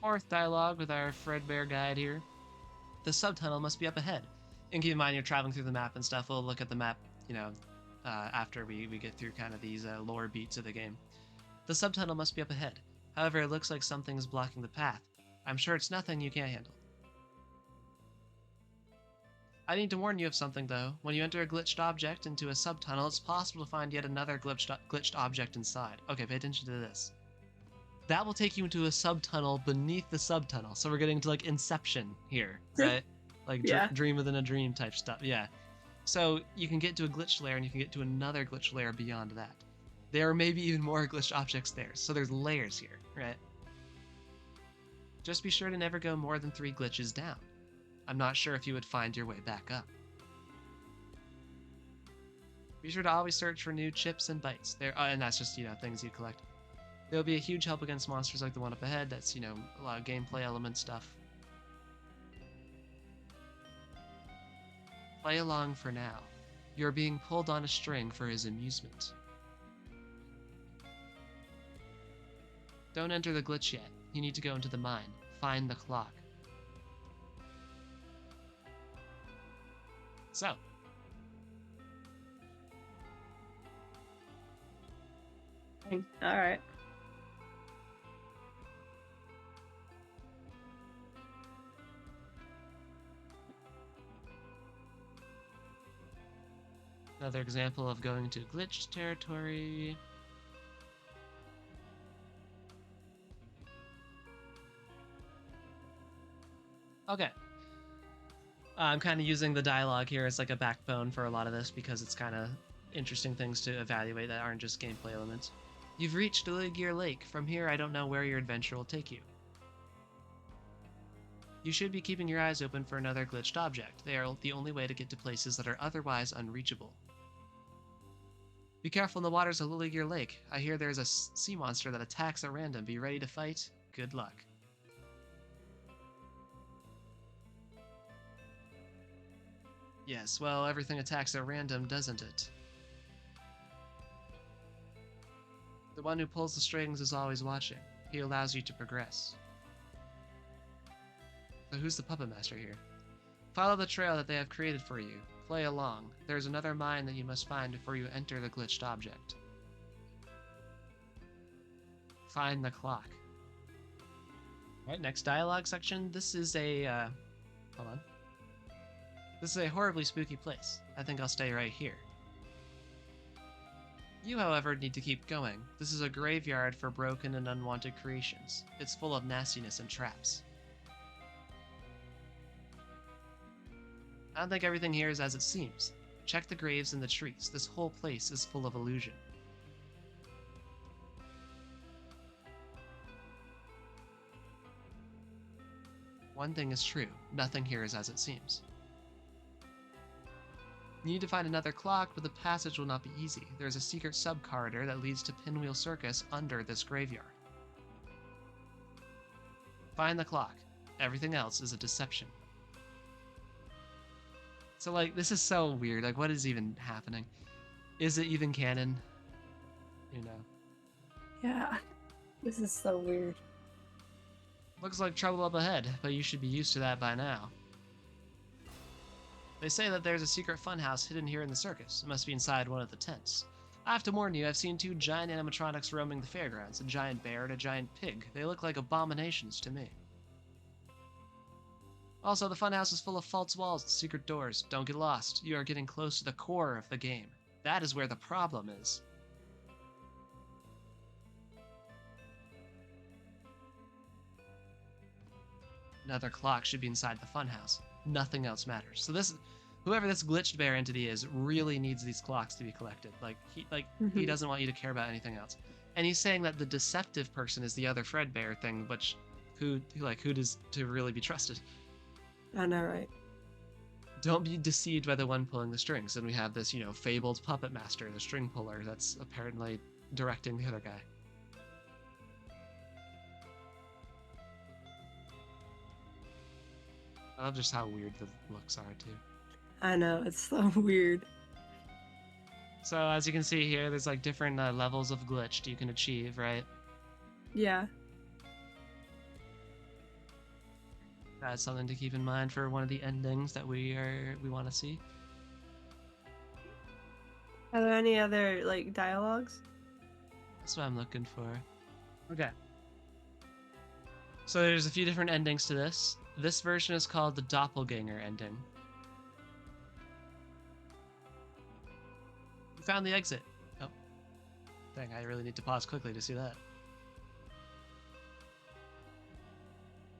Fourth dialogue with our Fredbear guide here. The subtunnel must be up ahead. And keep in mind, you're traveling through the map and stuff. We'll look at the map, after we get through kind of these lore beats of the game. The subtunnel must be up ahead. However, it looks like something's blocking the path. I'm sure it's nothing you can't handle. I need to warn you of something, though. When you enter a glitched object into a subtunnel, it's possible to find yet another glitched object inside. Okay, pay attention to this. That will take you into a subtunnel beneath the subtunnel. So we're getting to like Inception here, right? Like Yeah. dream within a dream type stuff. Yeah. So you can get to a glitched layer and you can get to another glitched layer beyond that. There are maybe even more glitched objects there. So there's layers here, right? Just be sure to never go more than 3 glitches down. I'm not sure if you would find your way back up. Be sure to always search for new chips and bytes. And that's just, things you collect. There'll be a huge help against monsters like the one up ahead. That's, a lot of gameplay element stuff. Play along for now. You're being pulled on a string for his amusement. Don't enter the glitch yet. You need to go into the mine. Find the clock. So. Alright. Another example of going to glitched territory. Okay. I'm kind of using the dialogue here as like a backbone for a lot of this because it's kind of interesting things to evaluate that aren't just gameplay elements. You've reached Gear Lake. From here, I don't know where your adventure will take you. You should be keeping your eyes open for another glitched object. They are the only way to get to places that are otherwise unreachable. Be careful in the waters of Gear Lake. I hear there's a sea monster that attacks at random. Be ready to fight. Good luck. Yes, well, everything attacks at random, doesn't it? The one who pulls the strings is always watching. He allows you to progress. So who's the puppet master here? Follow the trail that they have created for you. Play along. There's another mine that you must find before you enter the glitched object. Find the clock. Alright, next dialogue section. This is a, hold on. This is a horribly spooky place. I think I'll stay right here. You, however, need to keep going. This is a graveyard for broken and unwanted creations. It's full of nastiness and traps. I don't think everything here is as it seems. Check the graves and the trees. This whole place is full of illusion. One thing is true. Nothing here is as it seems. You need to find another clock, but the passage will not be easy. There's a secret sub-corridor that leads to Pinwheel Circus under this graveyard. Find the clock. Everything else is a deception. So, like, this is so weird. Like, what is even happening? Is it even canon? You know. Yeah. This is so weird. Looks like trouble up ahead, but you should be used to that by now. They say that there's a secret funhouse hidden here in the circus. It must be inside one of the tents. I have to warn you, I've seen two giant animatronics roaming the fairgrounds, a giant bear and a giant pig. They look like abominations to me. Also, the funhouse is full of false walls and secret doors. Don't get lost. You are getting close to the core of the game. That is where the problem is. Another clock should be inside the funhouse. Nothing else matters. So whoever this glitched bear entity is really needs these clocks to be collected. Like he doesn't want you to care about anything else. And he's saying that the deceptive person is the other Fredbear thing, which who does to really be trusted? I know, right? Don't be deceived by the one pulling the strings. And we have this, fabled puppet master, the string puller, that's apparently directing the other guy. I love just how weird the looks are, too. I know, it's so weird. So, as you can see here, there's, like, different levels of glitched you can achieve, right? Yeah. That's something to keep in mind for one of the endings that we want to see. Are there any other, like, dialogues? That's what I'm looking for. Okay. So there's a few different endings to this. This version is called the Doppelganger ending. You found the exit. Oh. Dang, I really need to pause quickly to see that.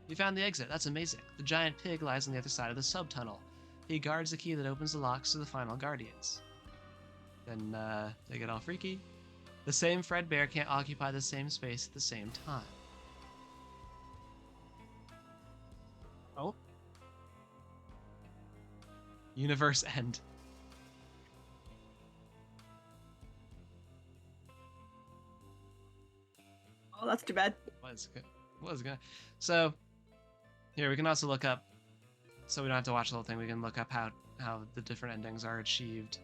You found the exit. That's amazing. The giant pig lies on the other side of the subtunnel. He guards the key that opens the locks to the final guardians. Then, they get all freaky. The same Fredbear can't occupy the same space at the same time. Oh. Universe end. Oh, that's too bad. What is good? So, here we can also look up, so we don't have to watch the whole thing, we can look up how the different endings are achieved.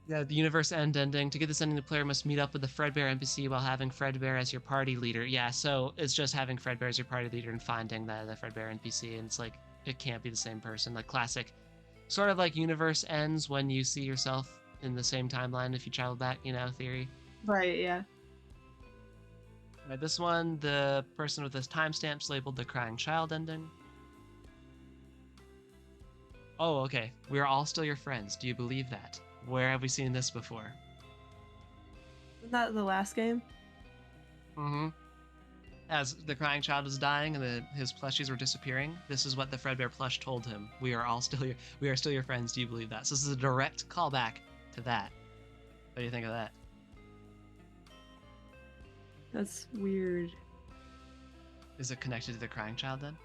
Yeah, the universe end ending. To get this ending, the player must meet up with the Fredbear NPC while having Fredbear as your party leader. Yeah, so it's just having Fredbear as your party leader and finding the Fredbear NPC, and it's like, it can't be the same person. Like classic, sort of like universe ends when you see yourself in the same timeline if you travel back, theory. Right, yeah. Right, this one, the person with this timestamps labeled the crying child ending. Oh, okay. We are all still your friends. Do you believe that? Where have we seen this before? Isn't that the last game? Mm-hmm. As the crying child was dying and his plushies were disappearing, this is what the Fredbear plush told him. We are still your friends. Do you believe that? So this is a direct callback to that. What do you think of that? That's weird. Is it connected to the crying child then?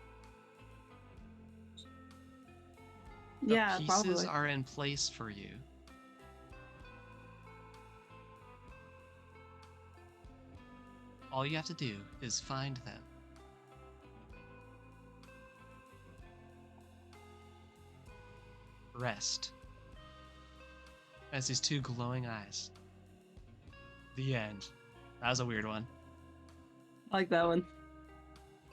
Yeah, the pieces probably. are in place for you. All you have to do is find them. Rest. As these two glowing eyes. The end. That was a weird one. I like that one.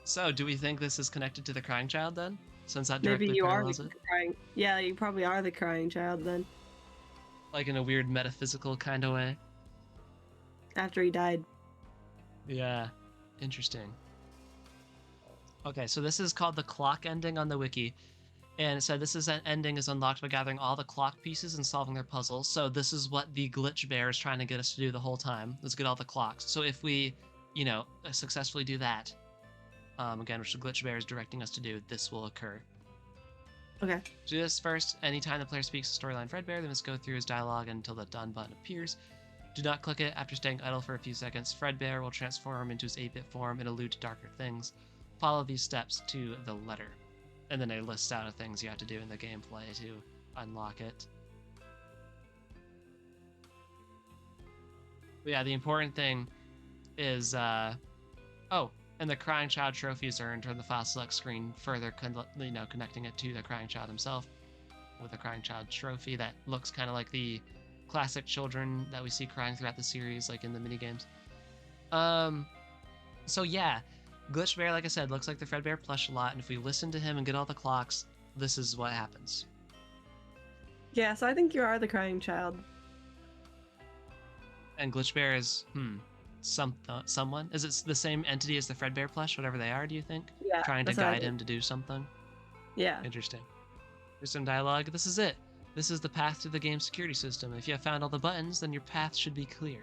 So, do we think this is connected to the crying child then? Since that Maybe directly you are parallels the it? crying. Yeah, you probably are the crying child then. Like in a weird metaphysical kind of way? After he died. Yeah. Interesting. Okay, so this is called the clock ending on the wiki. And it said this is an ending is unlocked by gathering all the clock pieces and solving their puzzles. So this is what the glitch bear is trying to get us to do the whole time. Let's get all the clocks. So if we, successfully do that, again, which the glitch bear is directing us to do, this will occur. Okay. Do this first. Anytime the player speaks the storyline Fredbear, they must go through his dialogue until the done button appears. Do not click it after staying idle for a few seconds. Fredbear will transform into his 8-bit form and allude to darker things. Follow these steps to the letter. And then it lists out of things you have to do in the gameplay to unlock it. But yeah, the important thing is, and the Crying Child trophy is earned from the file select screen, further connecting it to the Crying Child himself with a Crying Child trophy that looks kind of like the classic children that we see crying throughout the series, like in the minigames. So yeah, Glitch Bear, like I said, looks like the Fredbear plush a lot, and if we listen to him and get all the clocks, this is what happens. Yeah, so I think you are the crying child. And Glitch Bear is, someone? Is it the same entity as the Fredbear plush, whatever they are, do you think? Yeah. Trying to guide him to do something? Yeah. Interesting. Here's some dialogue. This is it. This is the path to the game's security system. If you have found all the buttons, then your path should be clear.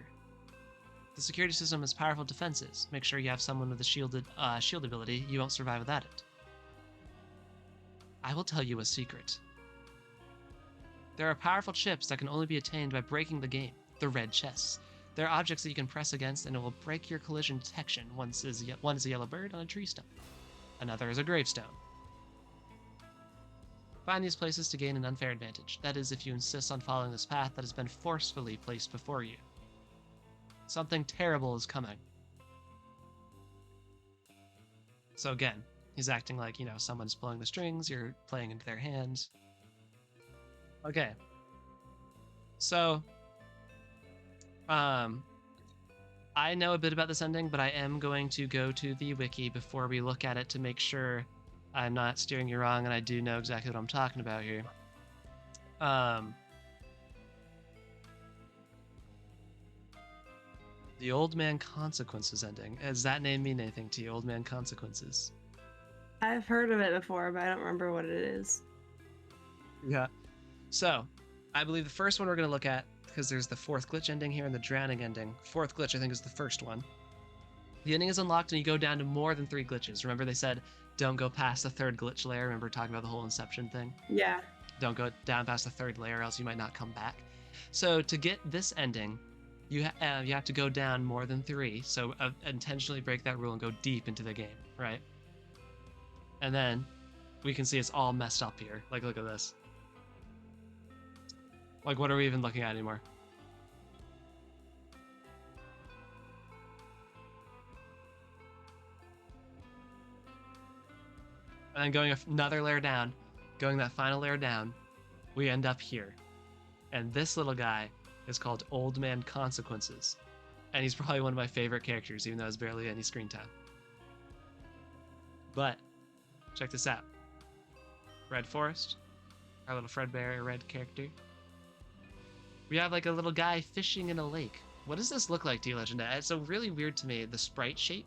The security system has powerful defenses. Make sure you have someone with a shield ability. You won't survive without it. I will tell you a secret. There are powerful chips that can only be attained by breaking the game, the red chests. There are objects that you can press against and it will break your collision detection. One is a yellow bird on a tree stump. Another is a gravestone. Find these places to gain an unfair advantage. That is, if you insist on following this path that has been forcefully placed before you. Something terrible is coming. So again, he's acting like, someone's pulling the strings, you're playing into their hands. Okay. So, I know a bit about this ending, but I am going to go to the wiki before we look at it to make sure I'm not steering you wrong and I do know exactly what I'm talking about here. The Old Man Consequences ending. Does that name mean anything to you, Old Man Consequences? I've heard of it before, but I don't remember what it is. Yeah. So, I believe the first one we're going to look at, because there's the fourth glitch ending here and the drowning ending. Fourth glitch, I think, is the first one. The ending is unlocked and you go down to more than 3 glitches. Remember they said, don't go past the 3rd glitch layer. Remember talking about the whole Inception thing? Yeah. Don't go down past the 3rd layer, else you might not come back. So to get this ending, you have to go down more than 3. So intentionally break that rule and go deep into the game, right? And then we can see it's all messed up here. Like, look at this. Like, what are we even looking at anymore? And then going another layer down, going that final layer down, we end up here. And this little guy is called Old Man Consequences. And he's probably one of my favorite characters, even though there's barely any screen time. But, check this out. Red Forest, our little Fredbear red character. We have like a little guy fishing in a lake. What does this look like to you, Legendet? It's so really weird to me, the sprite shape.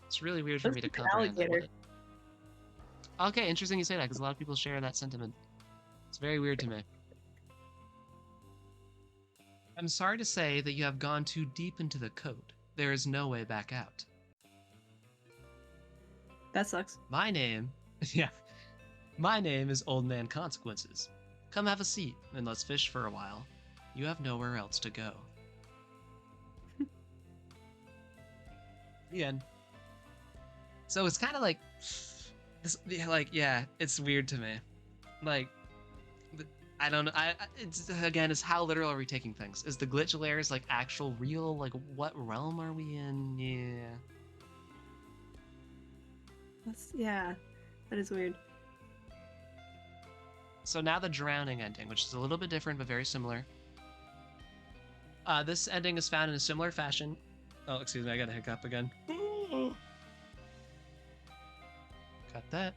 It's really weird for me to comprehend. Okay, interesting you say that, because a lot of people share that sentiment. It's very weird to me. I'm sorry to say that you have gone too deep into the code. There is no way back out. That sucks. My name, yeah, my name is Old Man Consequences. Come have a seat and let's fish for a while. You have nowhere else to go. The end. So it's kind of like, this, yeah, it's weird to me. Like, I don't know. It's again, it's how literal are we taking things? Is the glitch layers like actual real? Like, what realm are we in? Yeah. Yeah, that is weird. So now the drowning ending, which is a little bit different but very similar. This ending is found in a similar fashion. Oh, excuse me, I got a hiccup again. Cut that.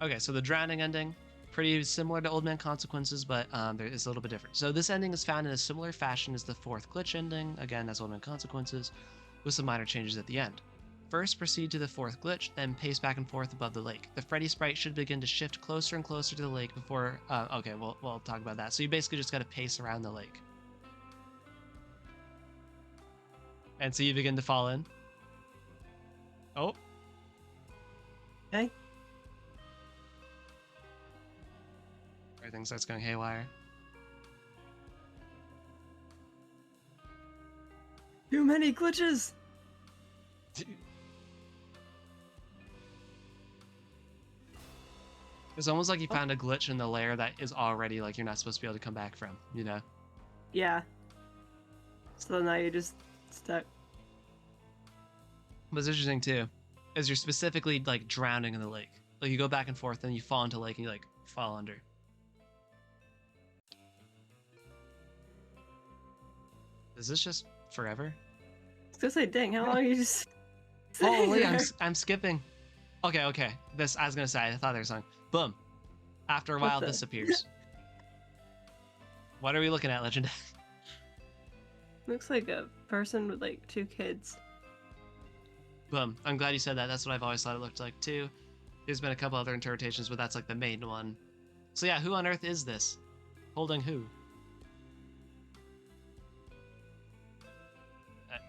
Okay, so the drowning ending, pretty similar to Old Man Consequences, but there is a little bit different. So this ending is found in a similar fashion as the fourth glitch ending, again as Old Man Consequences, with some minor changes at the end. First, proceed to the fourth glitch, then pace back and forth above the lake. The Freddy sprite should begin to shift closer and closer to the lake before... okay, we'll talk about that. So you basically just got to pace around the lake. And so you begin to fall in. Oh. Okay. Everything starts going haywire. Too many glitches! It's almost like you found a glitch in the layer that is already like you're not supposed to be able to come back from, you know? Yeah. So now you're just stuck. What's interesting too is you're specifically like drowning in the lake. Like you go back and forth and you fall into the lake and you like fall under. Is this just forever? I was gonna say, dang, how long are you just Holy, I'm skipping. Okay. This I was gonna say. I thought there was something. Boom. After a while, this appears. What are we looking at, Legend? Looks like a person with like 2 kids. Boom. I'm glad you said that. That's what I've always thought it looked like too. There's been a couple other interpretations, but that's like the main one. So yeah, who on earth is this? Holding who?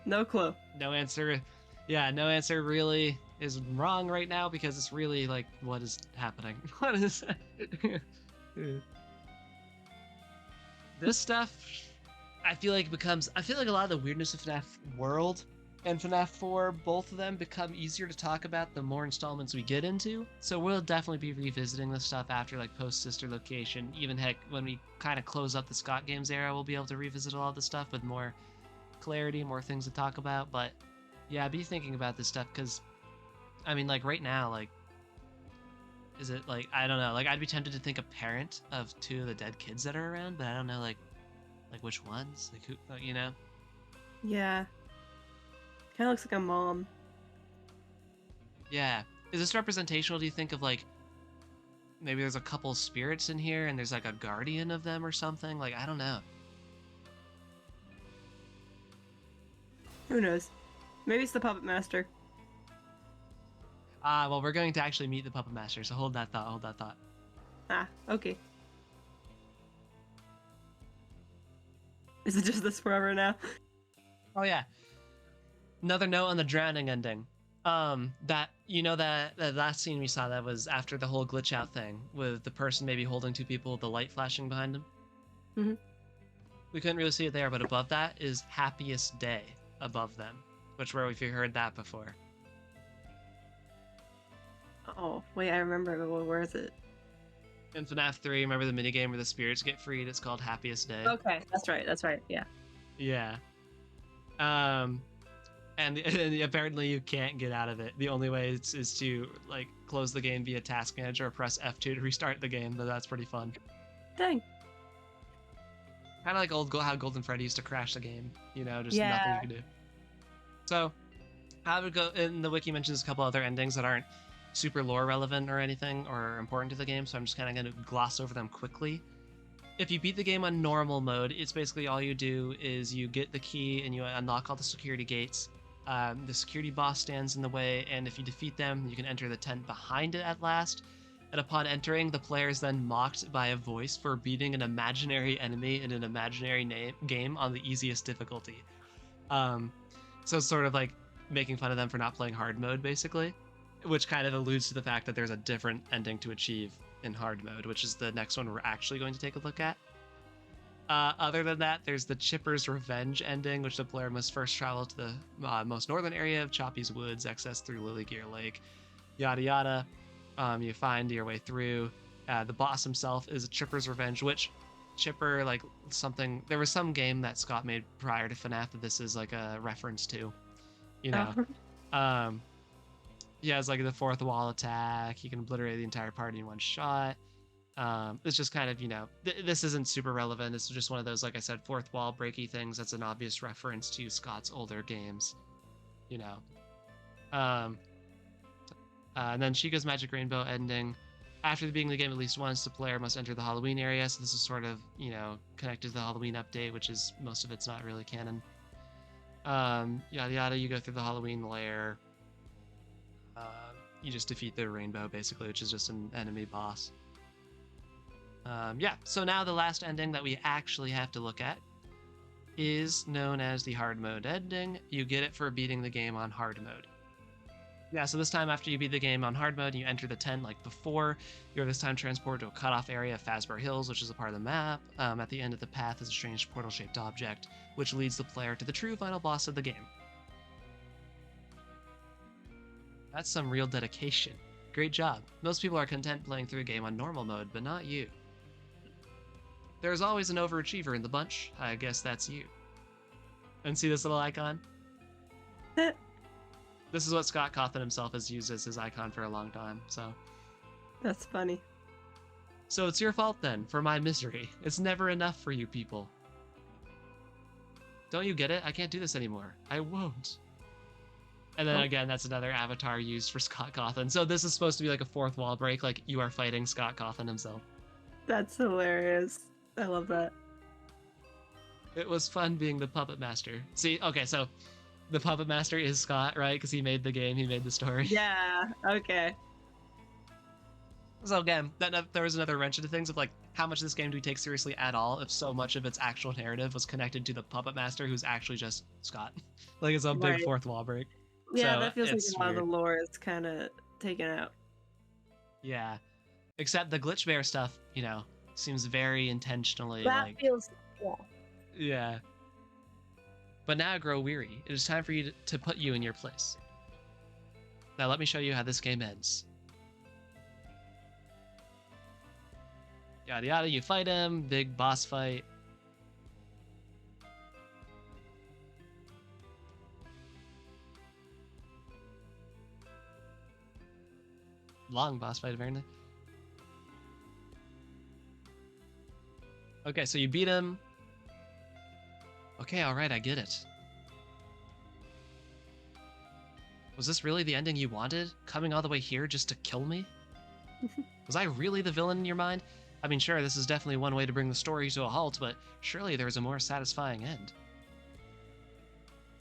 No clue. No answer. Yeah, no answer really is wrong right now because it's really like, what is happening? What is this stuff? I feel like a lot of the weirdness of FNAF World and FNAF 4, both of them become easier to talk about the more installments we get into. So we'll definitely be revisiting this stuff after like post Sister Location. Even heck, when we kind of close up the Scott Games era, we'll be able to revisit a lot of the stuff with more clarity, more things to talk about. But yeah, be thinking about this stuff because, I mean, like right now, like, is it like, I don't know, like I'd be tempted to think a parent of 2 of the dead kids that are around, but I don't know, like which ones, like who, you know? Yeah. Kind of looks like a mom. Yeah. Is this representational, do you think, of like, maybe there's a couple spirits in here and there's like a guardian of them or something? Like, I don't know. Who knows? Maybe it's the Puppet Master. Well, we're going to actually meet the Puppet Master, so hold that thought. Ah, okay. Is it just this forever now? Oh yeah. Another note on the drowning ending. That, you know, that last scene we saw that was after the whole glitch out thing with the person maybe holding 2 people with the light flashing behind them? Mm-hmm. We couldn't really see it there, but above that is Happiest Day above them, which where we've heard that before. Oh, wait, I remember. Well, where is it? In FNAF 3, remember the minigame where the spirits get freed? It's called Happiest Day. Okay, that's right, yeah. Yeah. And apparently you can't get out of it. The only way is to like close the game via task manager or press F2 to restart the game, but that's pretty fun. Dang. Kind of like how Golden Freddy used to crash the game, you know, just Yeah. nothing you could do. So, I would go, and the wiki mentions a couple other endings that aren't super lore relevant or anything or important to the game, so I'm just kind of going to gloss over them quickly. If you beat the game on normal mode, it's basically all you do is you get the key and you unlock all the security gates. The security boss stands in the way, and if you defeat them, you can enter the tent behind it at last. and upon entering, the player is then mocked by a voice for beating an imaginary enemy in an imaginary game on the easiest difficulty. Um, so it's sort of like making fun of them for not playing hard mode, basically, which kind of alludes to the fact that there's a different ending to achieve in hard mode, which is the next one we're actually going to take a look at. Other than that, there's the Chipper's Revenge ending, which the player must first travel to the most northern area of Choppy's Woods, access through Lilygear Lake, yada yada. You find your way through. The boss himself is a Chipper's Revenge, which Chipper, like something, there was some game that Scott made prior to FNAF that this is like a reference to, you know. Um, yeah, it's like the fourth wall attack. He can obliterate the entire party in one shot. It's just kind of, this isn't super relevant. It's just one of those, like I said, fourth wall breaky things. That's an obvious reference to Scott's older games, you know. And then Chica's Magic Rainbow ending. After beating the game at least once, the player must enter the Halloween area. So this is sort of, connected to the Halloween update, which is, most of it's not really canon. Yada yada, you go through the Halloween lair. You just defeat the rainbow, basically, which is just an enemy boss. Yeah, so now the last ending that we actually have to look at is known as the hard mode ending. You get it for beating the game on hard mode. Yeah, so this time after you beat the game on hard mode, you enter the tent like before. You're this time transported to a cutoff area of Fazbear Hills, which is a part of the map. At the end of the path is a strange portal-shaped object, which leads the player to the true final boss of the game. That's some real dedication. Great job. Most people are content playing through a game on normal mode, but not you. There's always an overachiever in the bunch. I guess that's you. And see this little icon? This is what Scott Cawthon himself has used as his icon for a long time, so. That's funny. So it's your fault then, for my misery. It's never enough for you people. Don't you get it? I can't do this anymore. I won't. And then again, that's another avatar used for Scott Cawthon. So this is supposed to be like a fourth wall break, like you are fighting Scott Cawthon himself. That's hilarious. I love that. It was fun being the puppet master. See, okay, so the puppet master is Scott, right? Because he made the game, he made the story. Yeah, okay. So again, there was another wrench into things of like, how much of this game do we take seriously at all if so much of its actual narrative was connected to the puppet master, who's actually just Scott? Like, it's a big fourth wall break. Yeah, so that feels like a lot weird. of the lore is kind of taken out. Yeah. Except the Glitch Bear stuff, seems very intentionally That feels cool. Yeah. But now I grow weary. It is time for you to put you in your place. Now let me show you how this game ends. Yada yada, you fight him, big boss fight. Long boss fight, apparently. Okay, so you beat him. Okay, alright, I get it. Was this really the ending you wanted? Coming all the way here just to kill me? Was I really the villain in your mind? I mean, sure, this is definitely one way to bring the story to a halt, but surely there is a more satisfying end.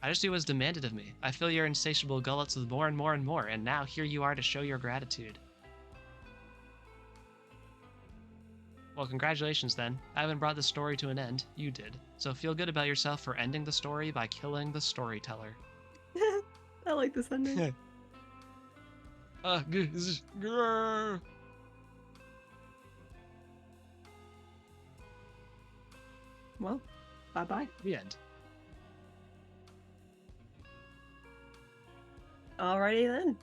I just do as demanded of me. I fill your insatiable gullets with more and more and more, and now here you are to show your gratitude. Well, congratulations then. I haven't brought the story to an end. You did. So feel good about yourself for ending the story by killing the storyteller. I like this ending. Well, bye-bye. The end. Alrighty then.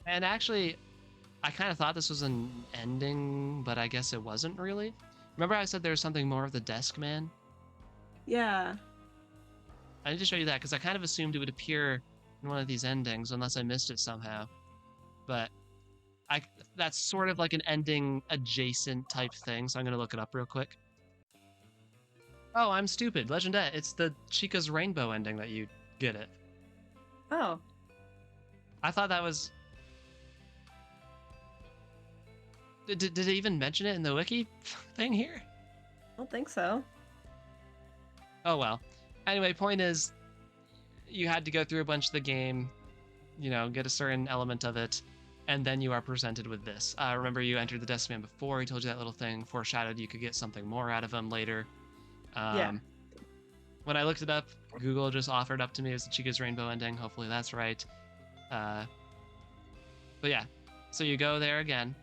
And actually, I kind of thought this was an ending, but I guess it wasn't really. Remember I said there was something more of the desk man? Yeah. I need to show you that because I kind of assumed it would appear in one of these endings unless I missed it somehow. But that's sort of like an ending adjacent type thing, so I'm going to look it up real quick. Oh, I'm stupid. Legendet, it's the Chica's Rainbow ending that you get it. Oh. I thought that was... Did it even mention it in the wiki thing here? I don't think so. Oh well. Anyway, point is, you had to go through a bunch of the game, get a certain element of it, and then you are presented with this. Remember, you entered the Desk Man before. He told you that little thing, foreshadowed you could get something more out of him later. Yeah. When I looked it up, Google just offered up to me as the Chica's Rainbow ending. Hopefully that's right. But yeah, so you go there again,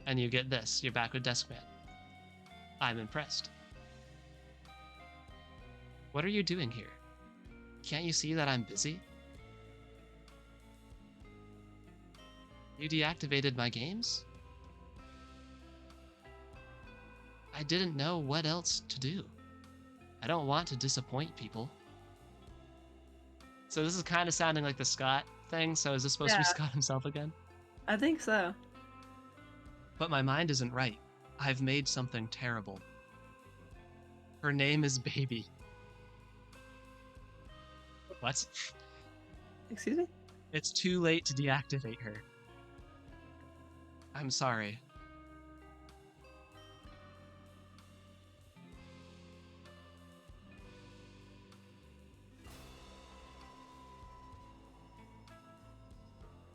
and you get this. You're back with Desk Man. I'm impressed. What are you doing here? Can't you see that I'm busy? You deactivated my games? I didn't know what else to do. I don't want to disappoint people. So this is kind of sounding like the Scott thing, so is this supposed to be Scott himself again? I think so. But my mind isn't right. I've made something terrible. Her name is Baby. What? Excuse me? It's too late to deactivate her. I'm sorry.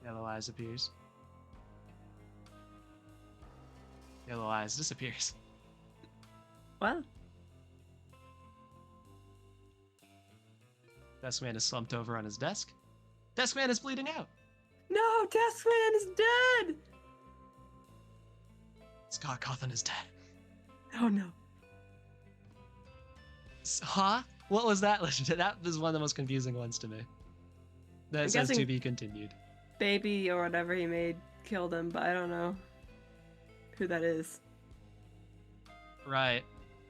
Yellow Eyes appears. Yellow Eyes disappears. Wow. Desk Man is slumped over on his desk. Desk Man is bleeding out. No, Desk Man is dead! Scott Cawthon is dead. Oh no. Huh? What was that? That was one of the most confusing ones to me. That I'm says guessing to be continued. Baby or whatever he made killed him, but I don't know who that is. Right.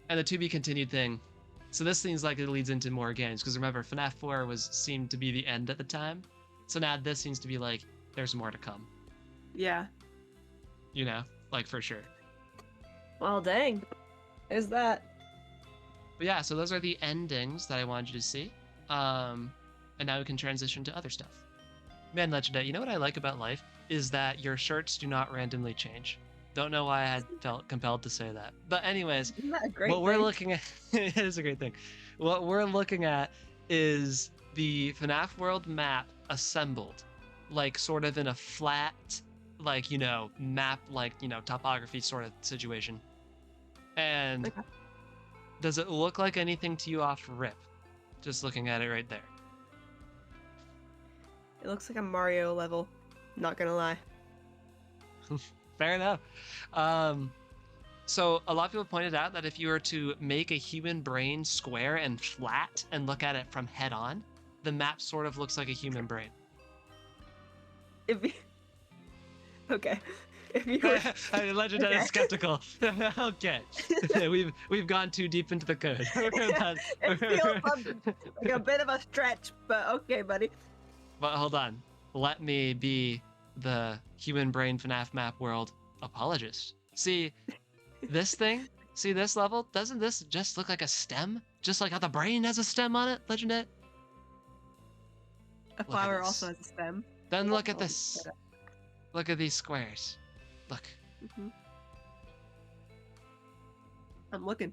And the to be continued thing. So this seems like it leads into more games, because remember, FNAF 4 seemed to be the end at the time. So now this seems to be like, there's more to come. Yeah. Like for sure. Well, dang. Is that? But yeah, so those are the endings that I wanted you to see. And now we can transition to other stuff. Man, Legendet, you know what I like about life? Is that your shirts do not randomly change. Don't know why I had felt compelled to say that. But anyways, Isn't that a great what we're thing? looking at, it is a great thing. What we're looking at is the FNAF World map assembled, like sort of in a flat, like, map, like, topography sort of situation. And Okay. does it look like anything to you off rip? Just looking at it right there. It looks like a Mario level. Not gonna lie. Fair enough. So a lot of people pointed out that if you were to make a human brain square and flat and look at it from head on, the map sort of looks like a human brain. If you... Okay. If you were... Legendet is skeptical. Okay. We've gone too deep into the code. It feels like a bit of a stretch, but okay, buddy. But hold on. Let me be the human brain FNAF map world apologist. See, this thing? See this level? Doesn't this just look like a stem? Just like how the brain has a stem on it, Legendet? A flower also has a stem. Then look at this. Look at these squares. Look. Mm-hmm. I'm looking.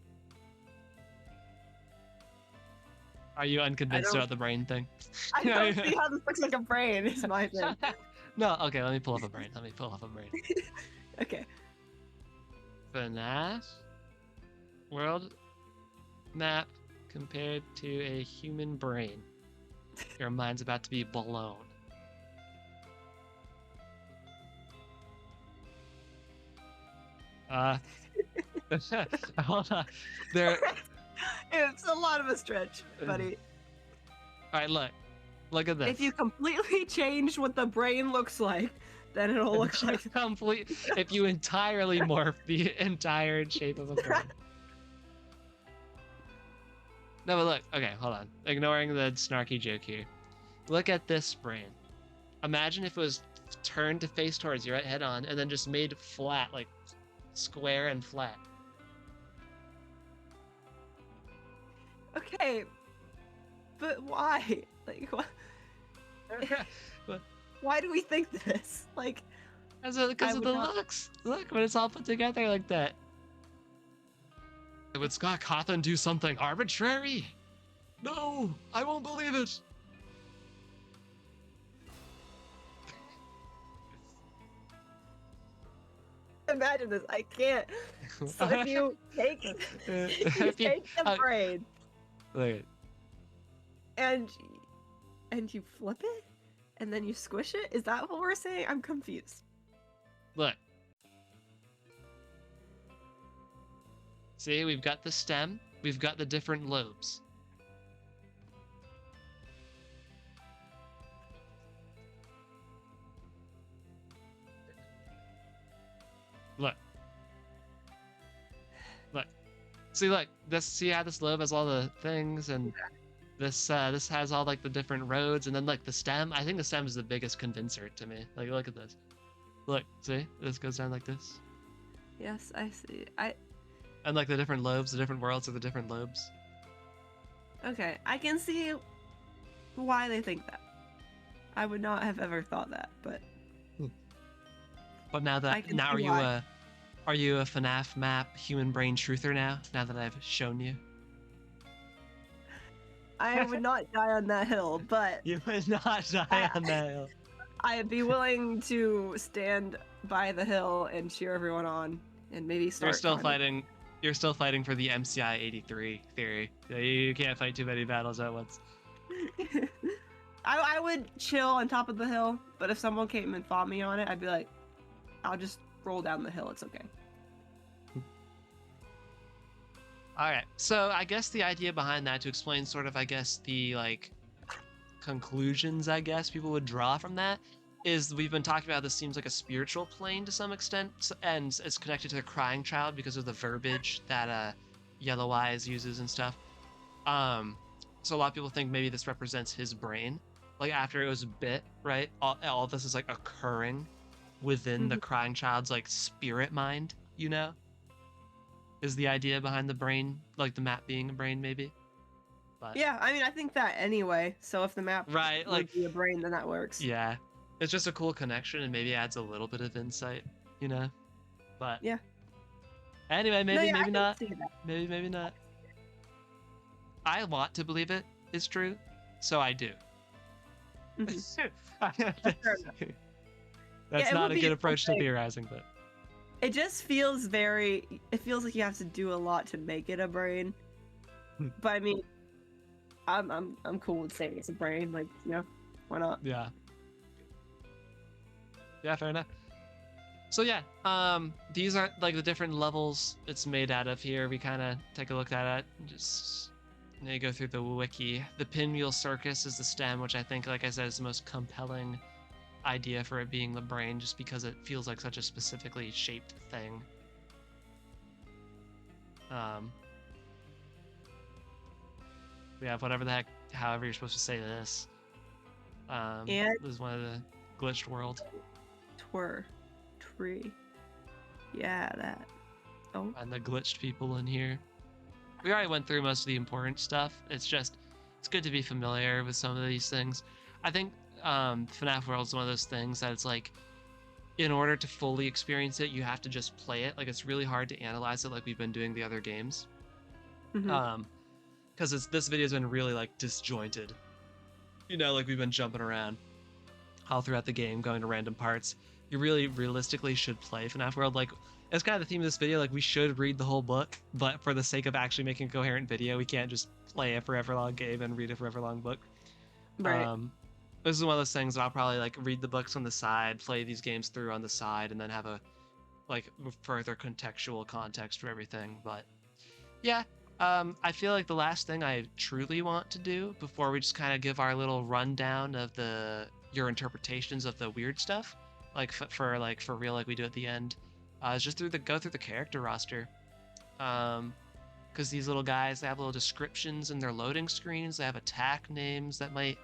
Are you unconvinced about the brain thing? I don't see how this looks like a brain, is my thing. No, okay, let me pull up a brain. Okay. FNAF World map compared to a human brain. Your mind's about to be blown. Hold on. It's a lot of a stretch, buddy. All right, look at this. If you completely change what the brain looks like, then it'll look like if you entirely morph the entire shape of a brain. No, but look. Okay, hold on. Ignoring the snarky joke here. Look at this brain. Imagine if it was turned to face towards you, right, head on, and then just made flat, like square and flat. Okay, but why? Like, what? Why do we think this? Like, because of the looks. Look, when it's all put together like that. Would Scott Cawthon do something arbitrary? No, I won't believe it. Imagine this. I can't. So if you take you If you, take the brain look, and you flip it and then you squish it, is that what we're saying? I'm confused. look. See, we've got the stem, we've got the different lobes. Look. Look. See, look. See how this lobe has all the things, and this has all like the different roads, and then like the stem. I think the stem is the biggest convincer to me. Like, look at this. Look, see, this goes down like this. Yes, I see. And like the different lobes, the different worlds of the different lobes. Okay, I can see why they think that. I would not have ever thought that, but But now are you a FNAF map human brain truther now? Now that I've shown you. I would not die on that hill, but You would not die on that hill. I'd be willing to stand by the hill and cheer everyone on, and maybe start. You're still fighting for the MCI 83 theory. You can't fight too many battles at once. I would chill on top of the hill, but if someone came and fought me on it, I'd be like, I'll just roll down the hill. It's okay. All right. So I guess the idea behind that, to explain sort of, I guess, the like conclusions, I guess people would draw from that, is we've been talking about this seems like a spiritual plane to some extent, and it's connected to the crying child because of the verbiage that Yellow Eyes uses and stuff. So a lot of people think maybe this represents his brain, like after it was bit, right? All this is like occurring within the crying child's like spirit mind, you know? Is the idea behind the brain, like the map being a brain, maybe? But Yeah, I mean, I think that anyway. So if the map right, would like be a brain, then that works. yeah, it's just a cool connection and maybe adds a little bit of insight, you know? But Yeah. anyway, maybe I can not. see that. Maybe not. I want to believe it is true, so I do. Mhm. That's it not would a be good approach to something- theorizing, but It just feels very. It feels like you have to do a lot to make it a brain. But I mean, I'm cool with saying it's a brain. Like, you know, why not? yeah. Yeah, fair enough. So yeah, these are like the different levels it's made out of here. We kind of take a look at it. Just go through the wiki. The pinwheel circus is the stem, which I think, like I said, is the most compelling idea for it being the brain, just because it feels like such a specifically shaped thing. We have whatever the heck, however you're supposed to say this. And this is one of the glitched world. Tree. Yeah, that. Oh. And the glitched people in here. We already went through most of the important stuff. It's good to be familiar with some of these things. I think FNAF World is one of those things that it's like, in order to fully experience it, you have to just play it. Like, it's really hard to analyze it like we've been doing the other games. Because this video's been really like disjointed. You know, like we've been jumping around all throughout the game, going to random parts. You really realistically should play FNAF World. Like, it's kind of the theme of this video. Like, we should read the whole book, but for the sake of actually making a coherent video, we can't just play a forever long game and read a forever long book. Right. This is one of those things that I'll probably like read the books on the side, play these games through on the side, and then have a like further contextual context for everything. But yeah, I feel like the last thing I truly want to do before we just kind of give our little rundown of your interpretations of the weird stuff, like for real, like we do at the end, is just go through the character roster. Because these little guys, they have little descriptions in their loading screens. They have attack names that might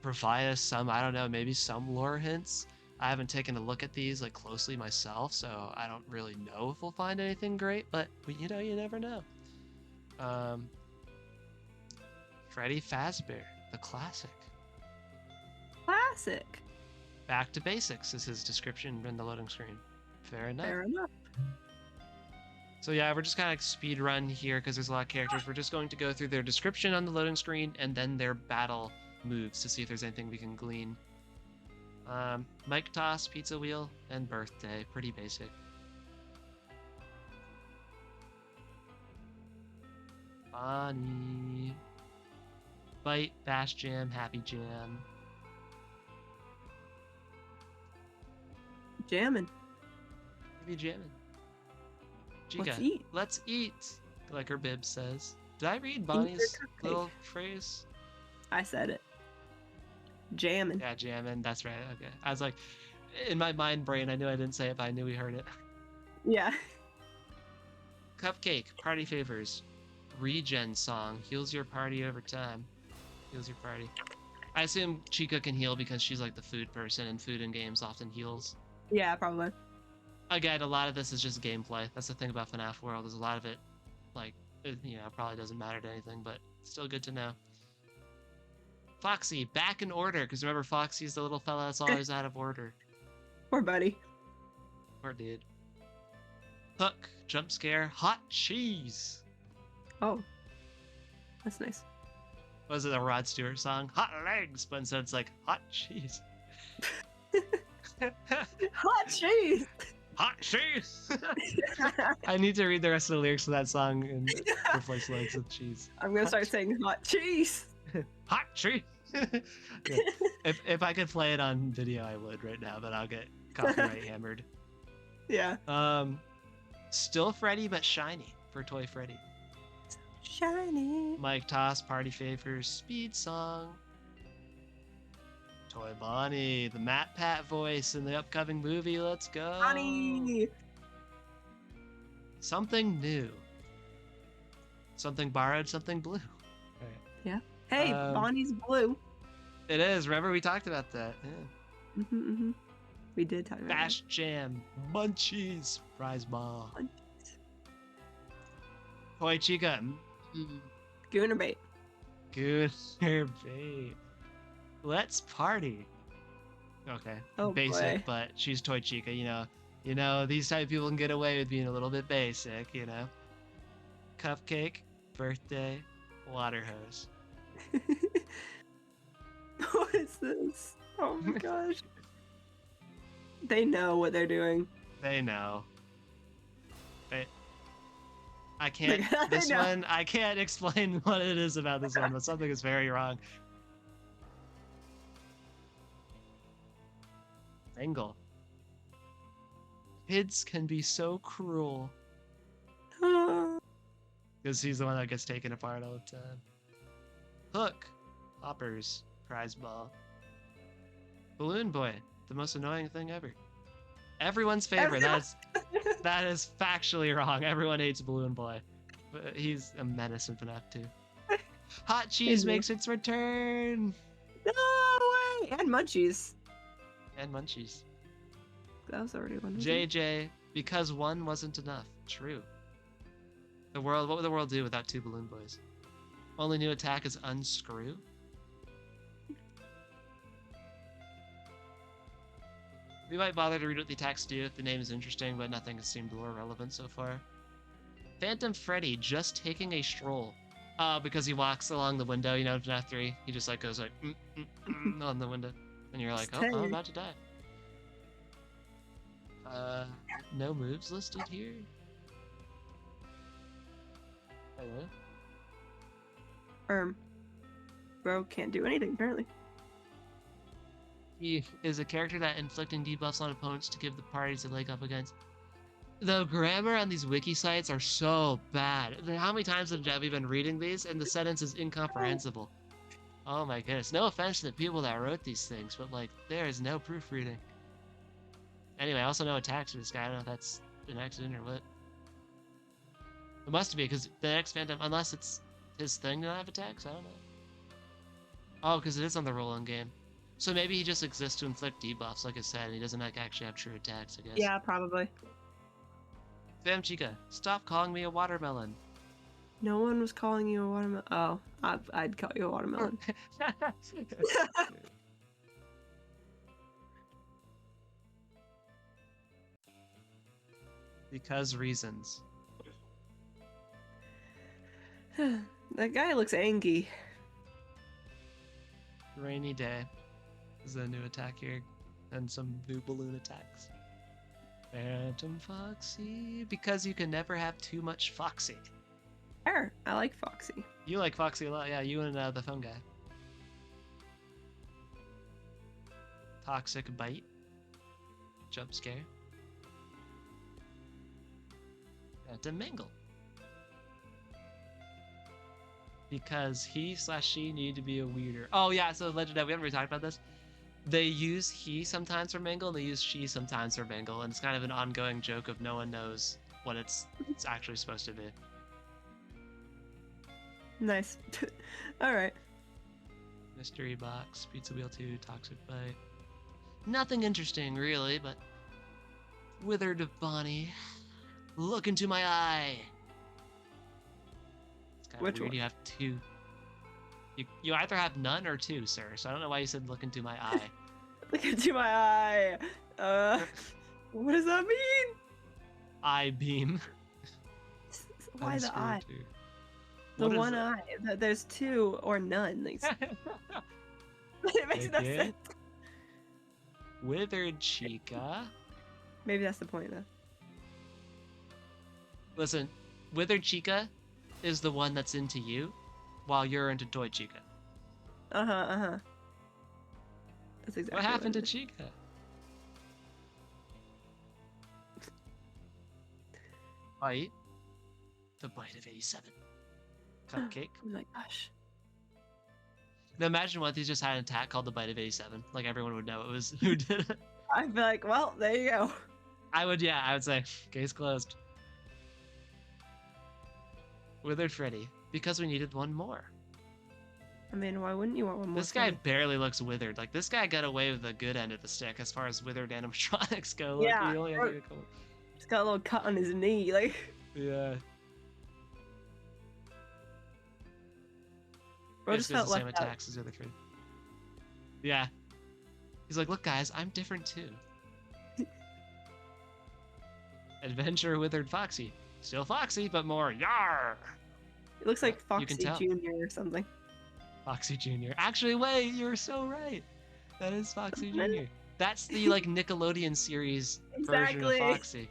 provide us some, I don't know, maybe some lore hints. I haven't taken a look at these like closely myself, so I don't really know if we'll find anything great, but you know, you never know. Freddy Fazbear, the classic. Classic. Back to basics is his description in the loading screen. Fair enough. Fair enough. So yeah, we're just kind of like speed run here because there's a lot of characters. We're just going to go through their description on the loading screen and then their battle moves to see if there's anything we can glean. Mic toss, pizza wheel, and birthday. Pretty basic. Bonnie. Bite, bash jam, happy jam. Jamming. Maybe jamming. Chica, Let's eat. Let's eat, like her bib says. Did I read Bonnie's little phrase? I said it. Jamming. Yeah, jamming. That's right. Okay. I was like, in my mind brain, I knew I didn't say it, but I knew we heard it. Yeah. Cupcake, party favors. Regen song, heals your party over time. Heals your party. I assume Chica can heal because she's like the food person, and food in games often heals. Yeah, probably. Again, a lot of this is just gameplay. That's the thing about FNAF World, is a lot of it, like, it, probably doesn't matter to anything, but still good to know. Foxy, back in order, because remember, Foxy's the little fella that's always out of order. Poor buddy. Poor dude. Hook, jump scare, hot cheese. Oh. That's nice. Was it a Rod Stewart song? Hot legs, but instead it's like, hot cheese. Hot cheese! Hot cheese! I need to read the rest of the lyrics of that song and replace legs with cheese. I'm gonna start saying hot cheese! Hot cheese! Yeah. If I could play it on video, I would right now, but I'll get copyright hammered. Yeah. Still Freddy, but shiny for Toy Freddy. Shiny. Mike Toss, party favors, speed song. Toy Bonnie, the Matt Pat voice in the upcoming movie. Let's go. Bonnie. Something new. Something borrowed, something blue. All right. Yeah. Hey, Bonnie's blue. It is. Remember we talked about that. Yeah. We did talk about Bash Jam, Munchies, Prize Ball. Munchies. Toy Chica. Gooner bait. Gooner bait. Let's party. Okay. Oh, basic, boy. but she's Toy Chica, You know, these type of people can get away with being a little bit basic, Cupcake, birthday, water hose. What is this? Oh my gosh. They know what they're doing. They know. I can't. I can't explain what it is about this one, but something is very wrong. Angle. Kids can be so cruel. Because he's the one that gets taken apart all the time. Hook. Hoppers. Prize ball. Balloon Boy. The most annoying thing ever. Everyone's favorite. That is factually wrong. Everyone hates Balloon Boy. But he's a menace in FNAF 2. Hot cheese makes its return. No way! And munchies. And munchies. That was already one. JJ, because one wasn't enough. True. What would the world do without two Balloon Boys? Only new attack is unscrew. We might bother to read what the attacks do if the name is interesting, but nothing has seemed lore relevant so far. Phantom Freddy just taking a stroll. Because he walks along the window, in FNAF 3. He just goes on the window. And you're like, oh, I'm about to die. No moves listed here. Hello? Bro can't do anything, apparently. He is a character that inflicting debuffs on opponents to give the parties a leg up against. The grammar on these wiki sites are so bad. How many times have we been reading these and the sentence is incomprehensible? Oh my goodness. No offense to the people that wrote these things, but there is no proofreading. Anyway, I also know attacks for this guy. I don't know if that's an accident or what. It must be, because the next Phantom, unless it's his thing to not have attacks, I don't know. Oh, because it is on the roll-in game. So maybe he just exists to inflict debuffs, like I said, and he doesn't actually have true attacks, I guess. Yeah, probably. Fam Chica, stop calling me a watermelon. No one was calling you a watermelon. Oh, I'd call you a watermelon. Because reasons. That guy looks angry. Rainy day is a new attack here, and some new balloon attacks. Phantom Foxy, because you can never have too much Foxy. Sure, I like Foxy. You like Foxy a lot, yeah. You and the phone guy. Toxic Bite. Jump scare. Phantom Mingle. Because he/she need to be a weirder. Oh yeah, so Legendet, we haven't really talked about this. They use he sometimes for mingle, and they use she sometimes for mingle, and it's kind of an ongoing joke of no one knows what it's actually supposed to be. Nice. All right. Mystery Box, Pizza Wheel 2, Toxic Bite. Nothing interesting, really, but... Withered Bonnie. Look into my eye! It's kind of Which weird, one? you have two. You either have none or two, sir, so I don't know why you said look into my eye. Look into my eye. What does that mean? Eye beam. Why the eye? Two. The one eye. There's two or none. Like, it makes no sense. Withered Chica. Maybe that's the point, though. Listen, Withered Chica is the one that's into you, while you're into Toy Chica. That's exactly what happened to it is. Chica? Bite. The Bite of 87. Cupcake. Oh my gosh. Now imagine what if these just had an attack called the Bite of 87. Like everyone would know it was who did it. I'd be like, well, there you go. I would say, case closed. Withered Freddy. Because we needed one more. I mean, why wouldn't you want one more? This guy barely looks withered. Like, this guy got away with the good end of the stick as far as withered animatronics go. Like, Yeah. he only had to go... He's got a little cut on his knee, like. Yeah. Bro just felt the left same out. attacks as the other three. Yeah. He's like, look, guys, I'm different too. Adventure Withered Foxy. Still Foxy, but more yar. It looks like You can Foxy tell. Jr. or something. Foxy Jr. Actually, wait, you're so right. That is Foxy Jr. That's the like Nickelodeon series version of Exactly. Foxy.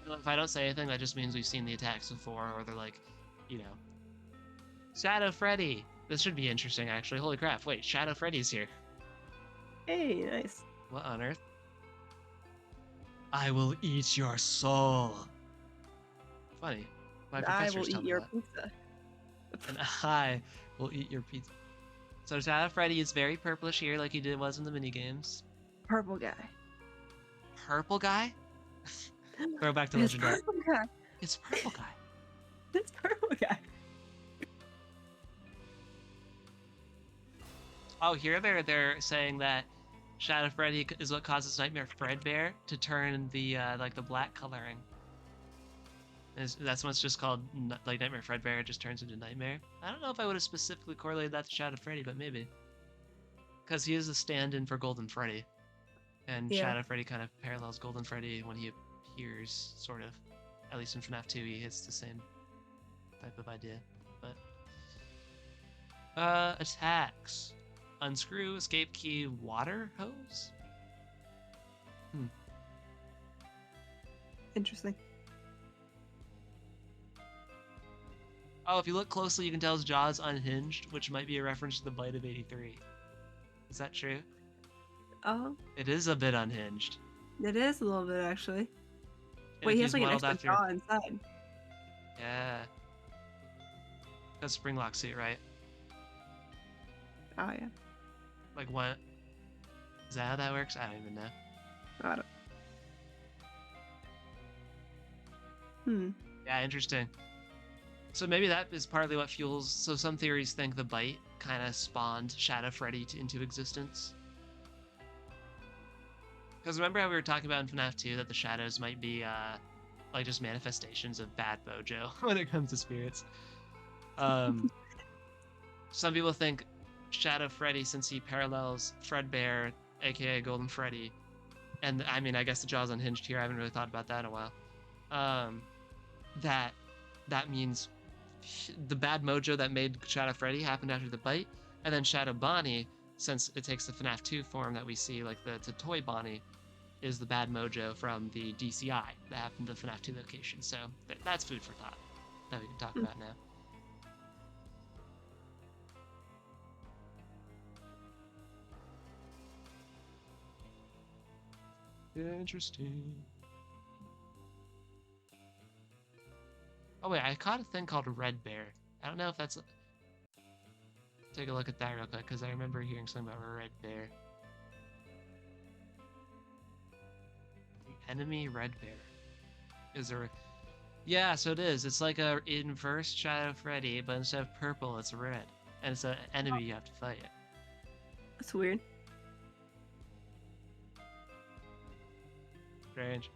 If I don't say anything, that just means we've seen the attacks before, or they're like, you know, Shadow Freddy. This should be interesting, actually. Holy crap! Wait, Shadow Freddy's here. Hey, nice. What on earth? I will eat your soul. Funny. My I professors will tell eat me your that. pizza. And I will eat your pizza. So Shadow Freddy is very purplish here, like he was in the mini games. Purple guy. Purple guy? Throw back to It's Legendary. purple guy. It's purple guy. It's purple guy. Oh, here they're saying that Shadow Freddy is what causes Nightmare Fredbear to turn the like the black coloring. That's what's just called like Nightmare Fredbear. It just turns into Nightmare. I don't know if I would have specifically correlated that to Shadow Freddy, but maybe. Because he is the stand-in for Golden Freddy. And Yeah. Shadow Freddy kind of parallels Golden Freddy when he appears, sort of. At least in FNAF 2, it's the same type of idea. But attacks. Unscrew, escape key, water hose? Interesting. Oh, if you look closely, you can tell his jaw is unhinged, which might be a reference to the Bite of 83. Is that true? Oh, It is a bit unhinged. it is a little bit actually. And Wait, if he he's has like an modeled extra jaw inside. Yeah. That's Springlock suit, right? Oh yeah. Like what? Is that how that works? I don't even know. I don't. Yeah, interesting. So maybe that is partly what fuels... So some theories think the bite kind of spawned Shadow Freddy into existence. Because remember how we were talking about in FNAF 2 that the shadows might be like just manifestations of bad mojo when it comes to spirits. Some people think Shadow Freddy, since he parallels Fredbear, aka Golden Freddy, and I mean, I guess the jaw's unhinged here. I haven't really thought about that in a while. That means the bad mojo that made Shadow Freddy happened after the bite, and then Shadow Bonnie, since it takes the FNAF 2 form that we see, like the toy Bonnie, is the bad mojo from the DCI that happened to the FNAF 2 location. So that's food for thought that we can talk about now. Interesting. Oh wait, I caught a thing called a red bear. I don't know if that's... Take a look at that real quick, because I remember hearing something about a red bear. Enemy red bear. Is there... Yeah, so it is. It's like a inverse Shadow Freddy, but instead of purple, it's red. And it's an enemy you have to fight. That's weird. Strange.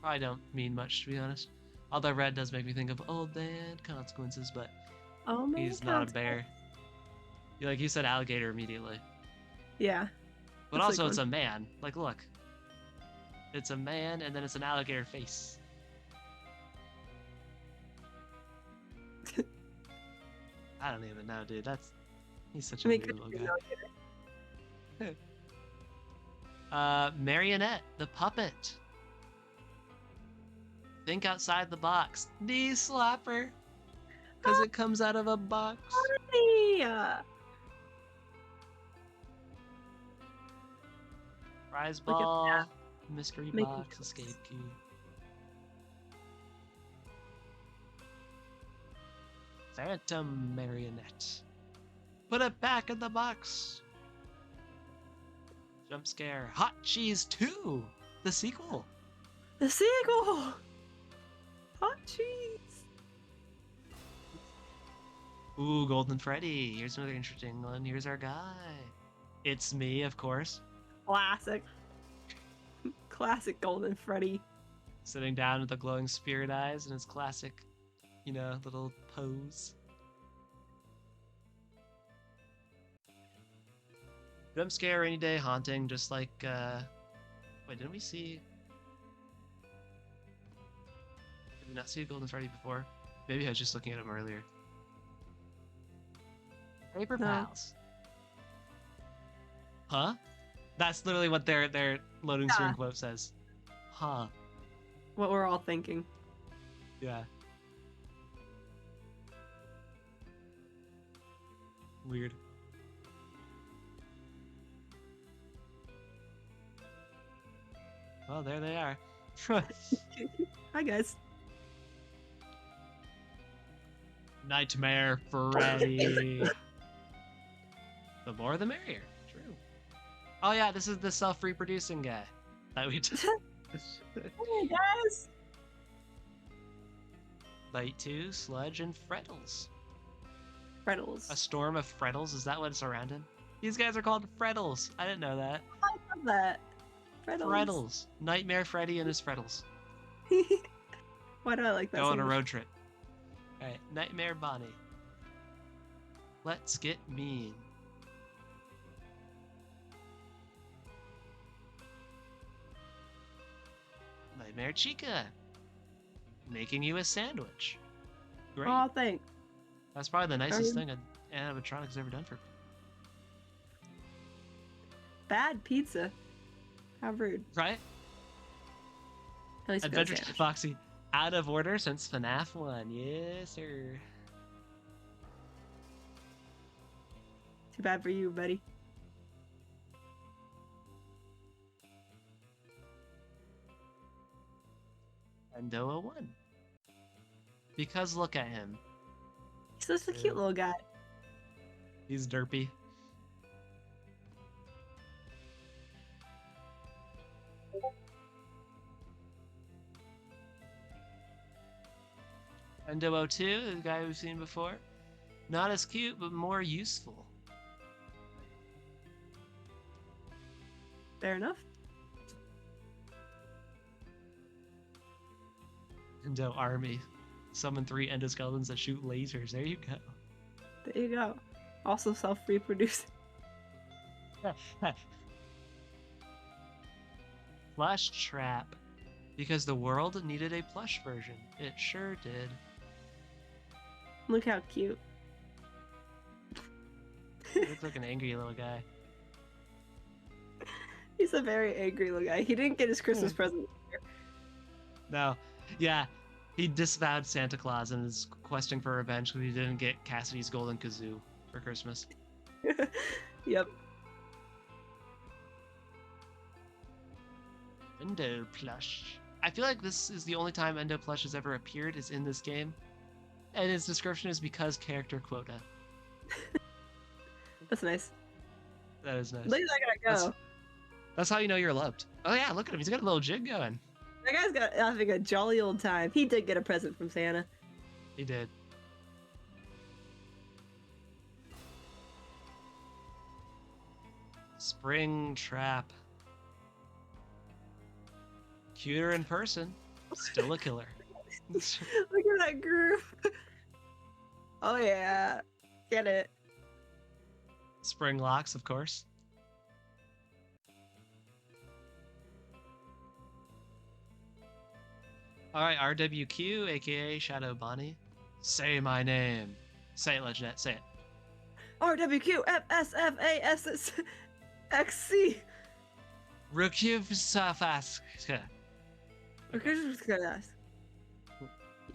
Probably don't mean much, to be honest. Although red does make me think of Old Man Consequences, but he's not a bear. Like you said, alligator immediately. Yeah. But also it's a man. Like, look. It's a man, and then it's an alligator face. I don't even know, dude. He's such a weird little guy. Marionette, the puppet. Think outside the box. Knee slapper. Because it comes out of a box. Prize ball. Mystery box. Escape key. Phantom marionette. Put it back in the box. Jump scare. Hot Cheese 2. The sequel. The sequel. Hot cheese. Ooh, Golden Freddy. Here's another interesting one. Here's our guy. It's me, of course. Classic. Classic Golden Freddy. Sitting down with the glowing spirit eyes and his classic, little pose. Jump scare, rainy day, haunting, just like, wait, didn't we see... Did we not see a Golden Freddy before? Maybe I was just looking at him earlier. Paper Pals. Huh? That's literally what their loading screen quote says. Huh. What we're all thinking. Yeah. Weird. Well, there they are. Hi, guys. Nightmare Freddy. The more the merrier. True. Oh yeah, this is the self-reproducing guy that we just... Hey guys. Bite 2, Sludge, and Freddles. Freddles. A storm of Freddles? Is that what it's around in? These guys are called Freddles. I didn't know that. I love that. Freddles. Nightmare Freddy and his Freddles. Why do I like that? Go on a road trip. Alright, Nightmare Bonnie. Let's get mean. Nightmare Chica. Making you a sandwich. Great. Oh, thanks. That's probably the nicest thing an animatronic's ever done for me. Bad pizza. How rude. Right? At least Adventure Time Foxy. Out of order since FNAF 1. Yes, sir. Too bad for you, buddy. And Doa 1. Because look at him. He's such a cute little guy. He's derpy. Endo 02, the guy we've seen before. Not as cute, but more useful. Fair enough. Endo Army. Summon 3 endoskeletons that shoot lasers. There you go. There you go. Also self-reproducing. Plush trap. Because the world needed a plush version. It sure did. Look how cute. He looks like an angry little guy. He's a very angry little guy. He didn't get his Christmas present. No. Yeah. He disavowed Santa Claus and is questing for revenge because he didn't get Cassidy's golden kazoo for Christmas. Yep. Endo plush. I feel like this is the only time Endo plush has ever appeared is in this game. And his description is because character quota. That's nice. That is nice. Look at that guy go. That's how you know you're loved. Oh yeah, look at him. He's got a little jig going. That guy's got having a jolly old time. He did get a present from Santa. He did. Spring trap. Cuter in person, still a killer. Look at that groove. Oh yeah, get it. Spring locks, of course. All right, RWQ, aka Shadow Bonnie. Say my name. Say it, Legendet. Say it. RWQFSFASXC. Rukyvsafaska.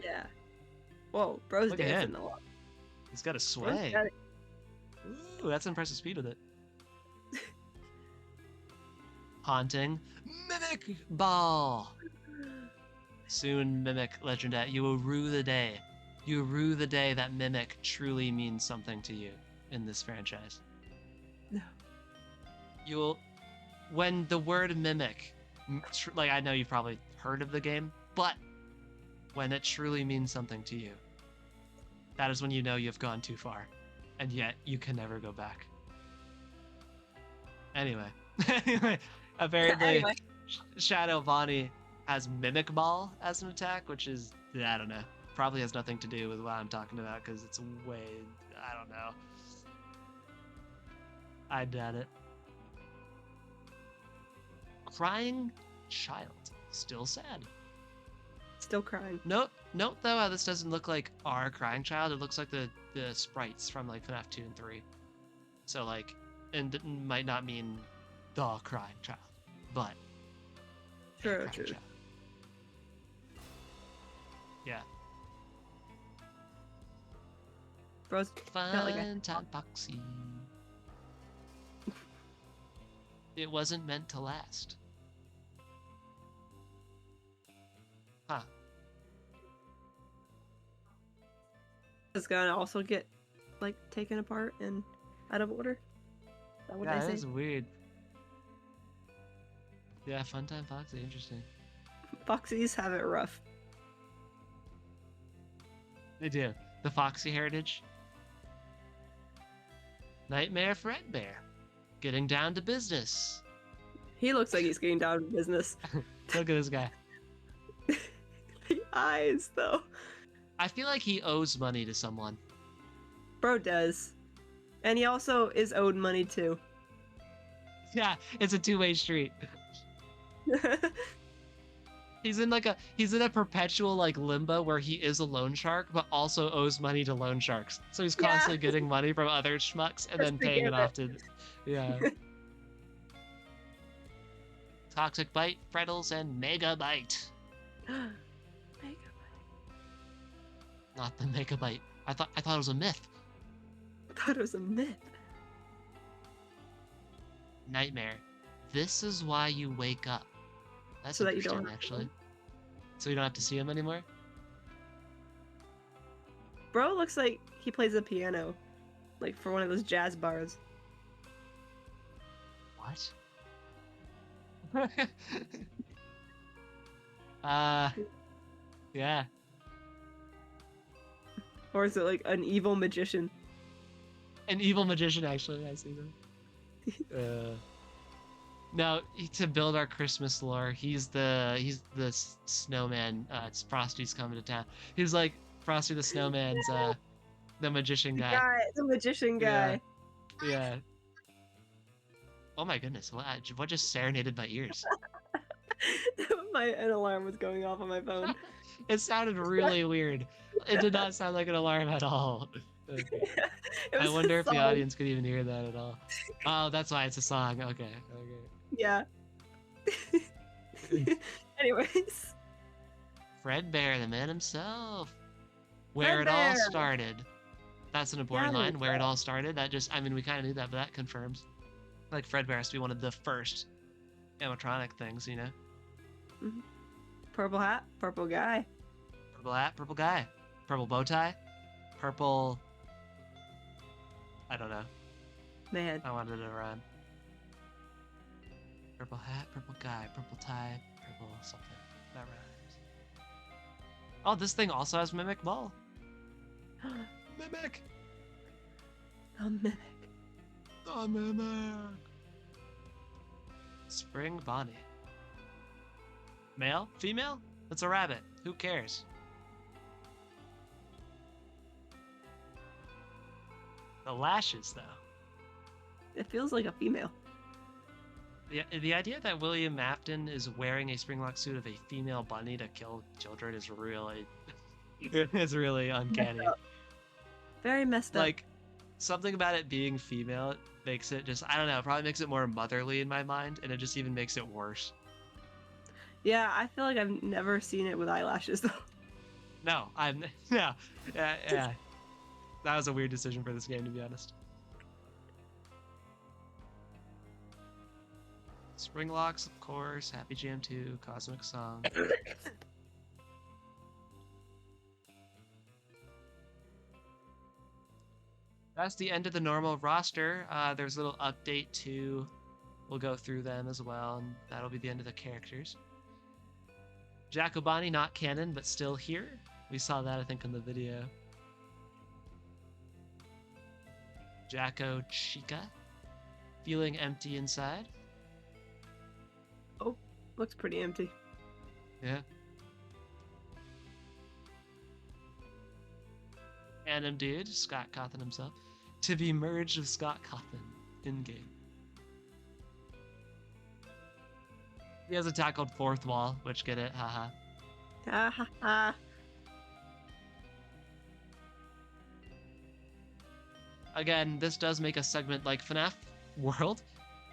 Yeah. Whoa, bro's Look at dancing him. a lot. He's got a Bro's sway. got it. Ooh, that's impressive speed with it. Haunting. Mimic Ball. Soon, Mimic Legendet. You will rue the day. You rue the day that Mimic truly means something to you in this franchise. No. You will... When the word Mimic... Like, I know you've probably heard of the game, but when it truly means something to you, that is when you know you've gone too far, and yet you can never go back. Anyway. Apparently, Shadow Bonnie has Mimic Ball as an attack, which is, I don't know, probably has nothing to do with what I'm talking about, because it's way, I don't know. I doubt it. Crying child. Still sad. Still crying. Note though how this doesn't look like our crying child. It looks like the sprites from like FNAF 2 and 3. So like, and it might not mean the crying child, but True. child. Yeah. Bro's got like a... Fun time boxy. It wasn't meant to last. Huh. Is gonna also get like taken apart and out of order. Is that what Yeah, they that say? is weird. Yeah, Fun Time Foxy, interesting. Foxies have it rough. They do. The Foxy heritage. Nightmare Fredbear. Getting down to business. He looks like he's getting down to business. Look at this guy. The eyes, though. I feel like he owes money to someone. Bro does. And he also is owed money too. Yeah, it's a two-way street. He's in a perpetual like limbo where he is a loan shark, but also owes money to loan sharks. So he's constantly getting money from other schmucks and then paying it off to, yeah. Toxic Bite, Freddles, and Megabyte. Not the Megabyte. I thought it was a myth. I thought it was a myth. Nightmare. This is why you wake up. That's So that you interesting, don't actually. So you don't have to see him anymore? Bro looks like he plays the piano. Like for one of those jazz bars. What? Yeah. Or is it like an evil magician? An evil magician, actually. I see that. No, to build our Christmas lore, he's the snowman. It's Frosty's coming to town. He's like Frosty the Snowman's The magician The guy. guy, the magician Yeah. guy. Yeah. Oh my goodness, what just serenaded my ears? An alarm was going off on my phone. It sounded really weird. It did not sound like an alarm at all. Okay. It I was wonder a if the song. audience could even hear that at all. Oh, that's why it's a song. Okay. Yeah. Anyways. Fredbear, the man himself. Where it Fredbear! all started. That's an important Yeah, line. Where it all started. That just, I mean, we kind of knew that, but that confirms. Like Fredbear has to be one of the first animatronic things, you know? Mhm. Purple hat, purple guy. Purple hat, purple guy. Purple bow tie. Purple. I don't know. Man. I wanted to rhyme. Purple hat, purple guy, purple tie, purple something. That rhymes. Oh, this thing also has Mimic Ball. Mimic! A mimic. The Mimic! Spring Bonnie. Male? Female? It's a rabbit. Who cares? The lashes, though. It feels like a female. The idea that William Afton is wearing a springlock suit of a female bunny to kill children is really... it's really uncanny. Messed up. Very messed up. Like, something about it being female makes it just, I don't know, it probably makes it more motherly in my mind, and it just even makes it worse. Yeah, I feel like I've never seen it with eyelashes though. No, I'm... No. Yeah. That was a weird decision for this game, to be honest. Springlocks, of course. Happy Jam 2, Cosmic Song. That's the end of the normal roster. There's a little update too. We'll go through them as well, and that'll be the end of the characters. Jacobani, not canon, but still here. We saw that, I think, in the video. Jacko Chica, feeling empty inside. Oh, looks pretty empty. Yeah. Anim Dude, Scott Cawthon himself, to be merged with Scott Cawthon in-game. He has a tackled fourth wall, which get it, haha. Ha ha ha. Again, this does make a segment like FNAF World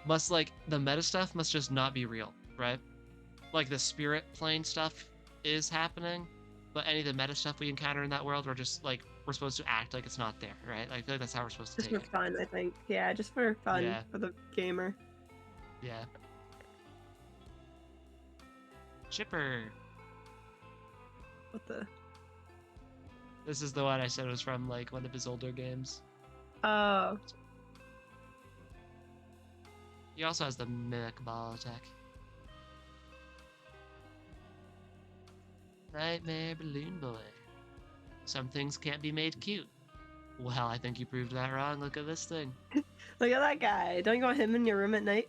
must, like, the meta stuff must just not be real, right? Like, the spirit plane stuff is happening, but any of the meta stuff we encounter in that world, we're just, like, we're supposed to act like it's not there, right? Like, I feel like that's how we're supposed to Just take for it. fun, I think. Yeah, just for fun Yeah. for the gamer. Yeah. Chipper. What the? This is the one I said was from, like, one of his older games. Oh. He also has the Mimic Ball attack. Nightmare Balloon Boy. Some things can't be made cute. Well, I think you proved that wrong. Look at this thing. Look at that guy. Don't you want him in your room at night?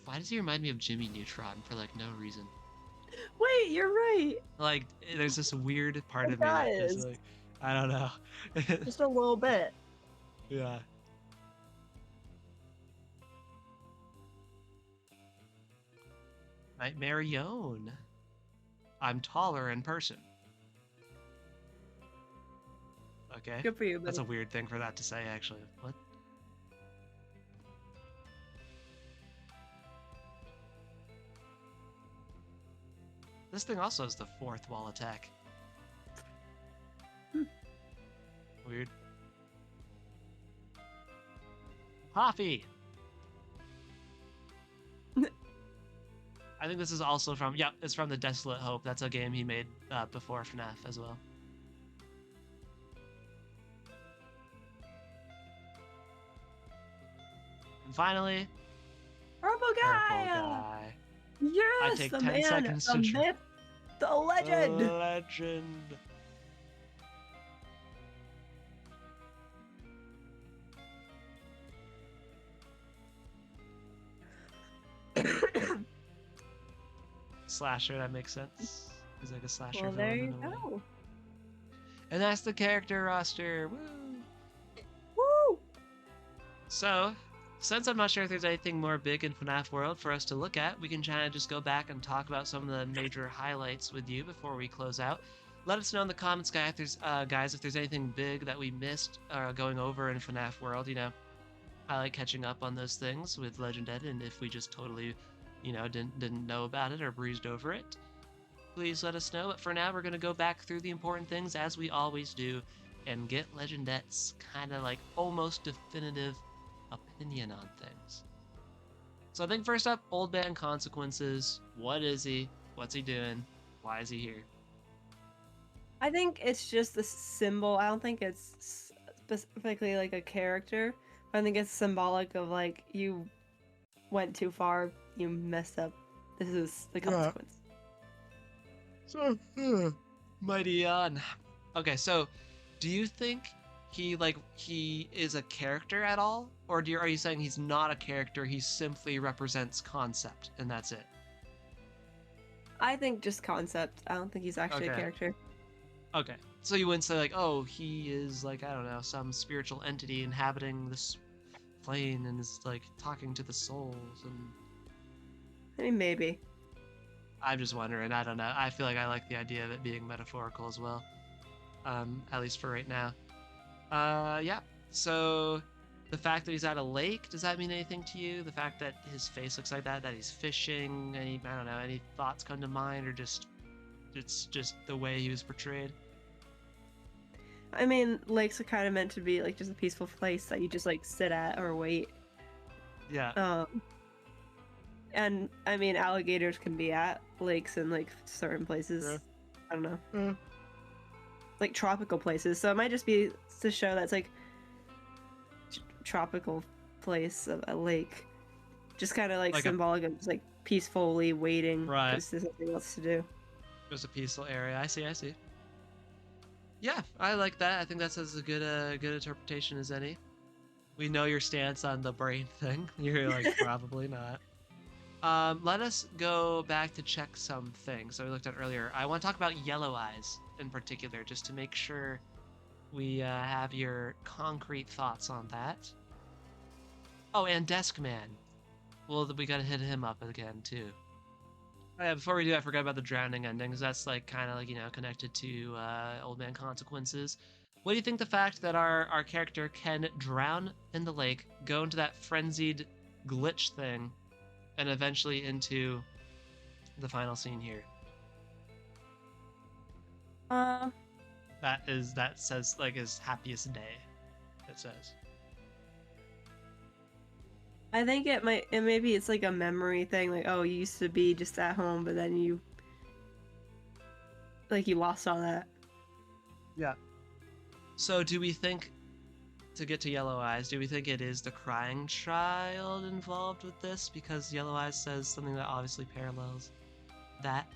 Why does he remind me of Jimmy Neutron for, like, no reason? Wait, you're right. Like, there's this weird part He of me that does. is like, I don't know. Just a little bit. Yeah. Nightmare Yone. I'm taller in person. Okay. Good for you, That's a buddy. weird thing for that to say, actually. What? This thing also has the fourth wall attack. Weird. Hoppy! I think this is also from, yeah, it's from the Desolate Hope. That's a game he made before FNAF as well. And finally, Purple Purple guy. Guy. Yes, I take the 10 man, seconds the to myth, the legend. Legend. Slasher, that makes sense. He's like a slasher Well, there villain you in a way. go. And that's the character roster. Woo! Woo! So, since I'm not sure if there's anything more big in FNAF World for us to look at, we can kind of just go back and talk about some of the major highlights with you before we close out. Let us know in the comments, guys, if there's anything big that we missed going over in FNAF World. I like catching up on those things with Legendet, and if we just totally, didn't know about it or breezed over it, please let us know. But for now, we're going to go back through the important things as we always do and get Legendet's kind of like almost definitive opinion on things. So I think first up, Old Man Consequences. What is he? What's he doing? Why is he here? I think it's just a symbol. I don't think it's specifically like a character. I think it's symbolic of like you went too far, you messed up. This is the consequence. So, mighty on. Okay, so do you think he is a character at all, or are you saying he's not a character? He simply represents concept, and that's it. I think just concept. I don't think he's actually a Okay. character. Okay, so you wouldn't say like, oh, he is like, I don't know, some spiritual entity inhabiting this plane and is like talking to the souls. And I mean, maybe. I'm just wondering. I don't know. I feel like I like the idea of it being metaphorical as well. At least for right now. Yeah. So the fact that he's at a lake, does that mean anything to you? The fact that his face looks like that he's fishing, I don't know, any thoughts come to mind, or it's just the way he was portrayed? I mean, lakes are kind of meant to be like just a peaceful place that you just like sit at or wait. Yeah. And I mean, alligators can be at lakes in like certain places. Yeah. I don't know. Like tropical places. So it might just be to show that's like tropical place of a lake. Just kind of like symbolic of just like peacefully waiting. Right. Because there's nothing else to do. There's a peaceful area. I see. Yeah, I like that. I think that's as good interpretation as any. We know your stance on the brain thing. You're like, probably not. Let us go back to check some things that we looked at earlier. I want to talk about Yellow Eyes in particular, just to make sure we have your concrete thoughts on that. Oh, and Desk Man. Well, we gotta hit him up again, too. Oh, yeah, before we do, I forgot about the drowning ending, because that's like kind of like, connected to Old Man Consequences. What do you think the fact that our character can drown in the lake, go into that frenzied glitch thing, and eventually into the final scene here? That says like his happiest day. It says. I think maybe it's like a memory thing, like, oh, you used to be just at home, but then you lost all that. Yeah. So do we think, to get to Yellow Eyes, do we think it is the crying child involved with this? Because Yellow Eyes says something that obviously parallels that,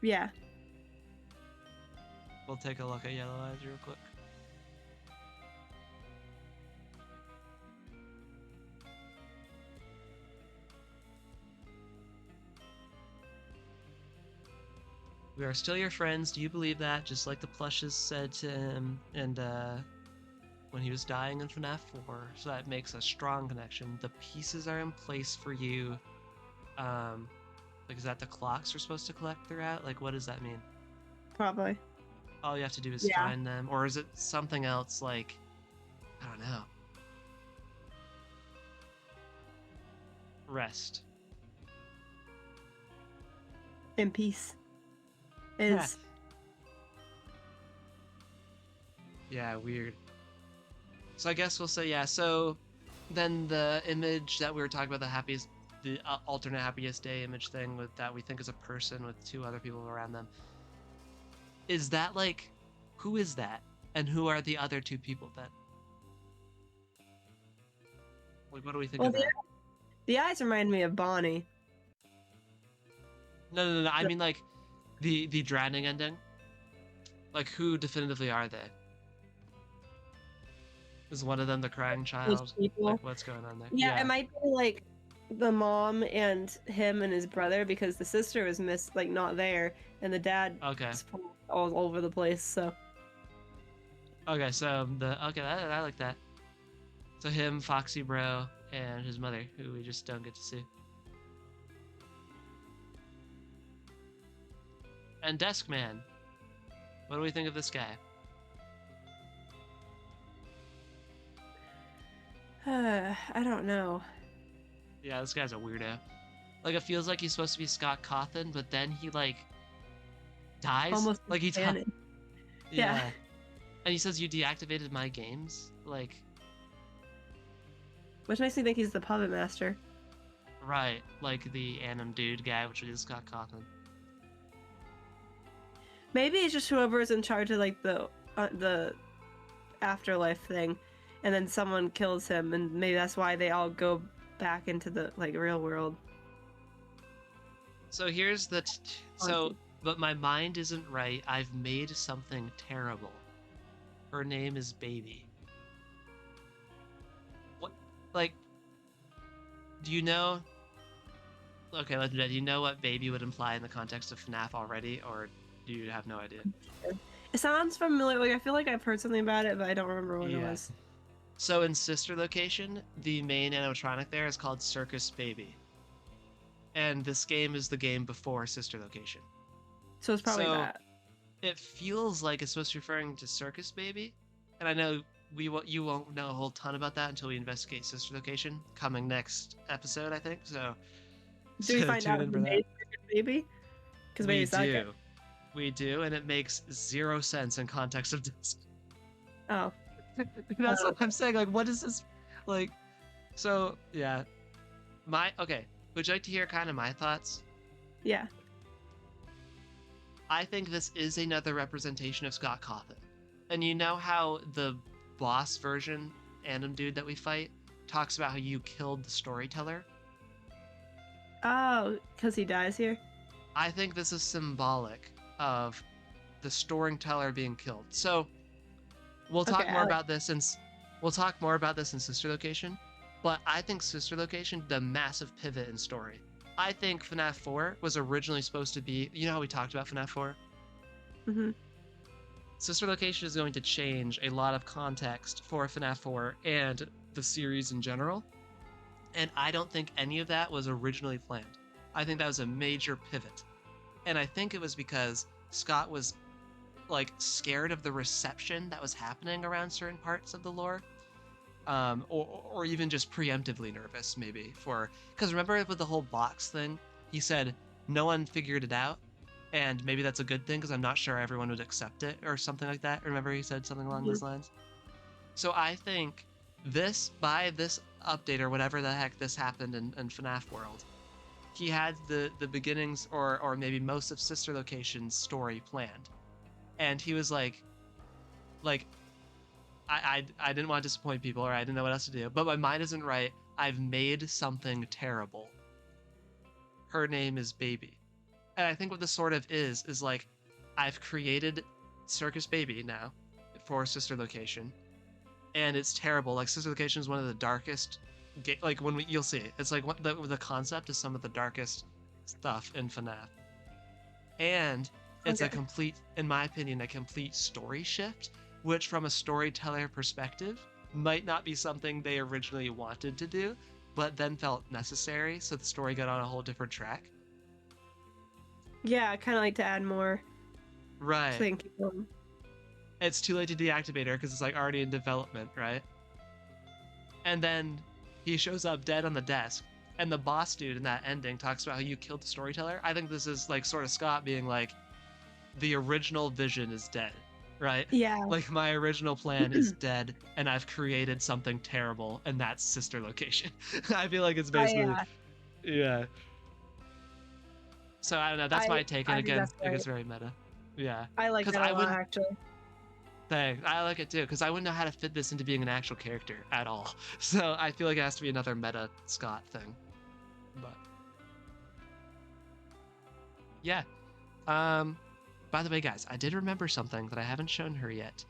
Yeah. We'll take a look at Yellow Eyes real quick. We are still your friends. Do you believe that? Just like the plushes said to him, and when he was dying in FNAF 4. So that makes a strong connection. The pieces are in place for you. Like, is that the clocks we're supposed to collect throughout? Like, what does that mean? Probably. All you have to do is find them, or is it something else? Like, I don't know. Rest. In peace. Is. Yeah, weird. So I guess we'll say, yeah, so then the image that we were talking about, the alternate happiest day image thing with that we think is a person with two other people around them. Is that like, who is that? And who are the other two people then? Like, what do we think of that? The eyes remind me of Bonnie. No. I mean, like, the drowning ending. Like, who definitively are they? Is one of them the crying child? Like, what's going on there? Yeah, it might be like the mom and him and his brother, because the sister was not there, and the dad. Okay. all over the place. So Okay, so I like that. So him, Foxy Bro, and his mother, who we just don't get to see. And Desk Man. What do we think of this guy? I don't know. Yeah, this guy's a weirdo. Like, it feels like he's supposed to be Scott Cawthon, but then he, like, dies? Almost Like, he dies. vanished. Yeah. Yeah. And he says, you deactivated my games? Like... Which makes me think he's the puppet master. Right, like the Anim Dude guy, which is Scott Cawthon. Maybe it's just whoever is in charge of like the afterlife thing, and then someone kills him, and maybe that's why they all go back into the like real world. So here's the but my mind isn't right. I've made something terrible. Her name is Baby. What? Like, do you know? Okay, Legendet, do you know what Baby would imply in the context of FNAF already, or do you have no idea? It sounds familiar. Like I feel like I've heard something about it, but I don't remember what it was. So in Sister Location, the main animatronic there is called Circus Baby. And this game is the game before Sister Location. So it's probably that. It feels like it's supposed to be referring to Circus Baby. And I know you won't know a whole ton about that until we investigate Sister Location, coming next episode, I think. So do we find out who made Circus Baby? Because maybe we do. We do, and it makes 0 sense in context of this. Oh. That's what I'm saying. Like, what is this? Like, so, yeah. Okay. Would you like to hear kind of my thoughts? Yeah. I think this is another representation of Scott Cawthon. And you know how the boss version, Anim Dude, that we fight, talks about how you killed the storyteller? Oh, because he dies here? I think this is symbolic of the storyteller being killed. So we'll talk more about this in Sister Location, but I think Sister Location did a massive pivot in story. I think FNAF 4 was originally supposed to be, you know how we talked about FNAF 4? Mm-hmm. Sister Location is going to change a lot of context for FNAF 4 and the series in general, and I don't think any of that was originally planned. I think that was a major pivot. And I think it was because Scott was like scared of the reception that was happening around certain parts of the lore, or even just preemptively nervous, maybe, because remember with the whole box thing, he said no one figured it out, and maybe that's a good thing because I'm not sure everyone would accept it or something like that. Remember he said something along those lines? So I think by this update or whatever the heck this happened in FNAF World, he had the beginnings or maybe most of Sister Location's story planned. And he was like I didn't want to disappoint people, or I didn't know what else to do, but my mind isn't right. I've made something terrible. Her name is Baby. And I think what this sort of is like, I've created Circus Baby now for Sister Location, and it's terrible. Like, Sister Location is one of the darkest, like, you'll see it. It's like the concept is some of the darkest stuff in FNAF. And it's a complete, in my opinion, a complete story shift, which from a storyteller perspective might not be something they originally wanted to do, but then felt necessary, so the story got on a whole different track. Yeah, I kind of like to add more. Right. Thank you. It's too late to deactivate her because it's like already in development, right? And then he shows up dead on the desk, and the boss dude in that ending talks about how you killed the storyteller. I think this is like sort of Scott being like, the original vision is dead, right? Yeah. Like, my original plan is dead, and I've created something terrible, and that's Sister Location. I feel like it's basically, yeah. So I don't know. That's my take, and again, I think it's very meta. Yeah. I like that a lot, actually. Thanks. I like it too, because I wouldn't know how to fit this into being an actual character at all. So I feel like it has to be another meta Scott thing. But yeah. By the way, guys, I did remember something that I haven't shown her yet.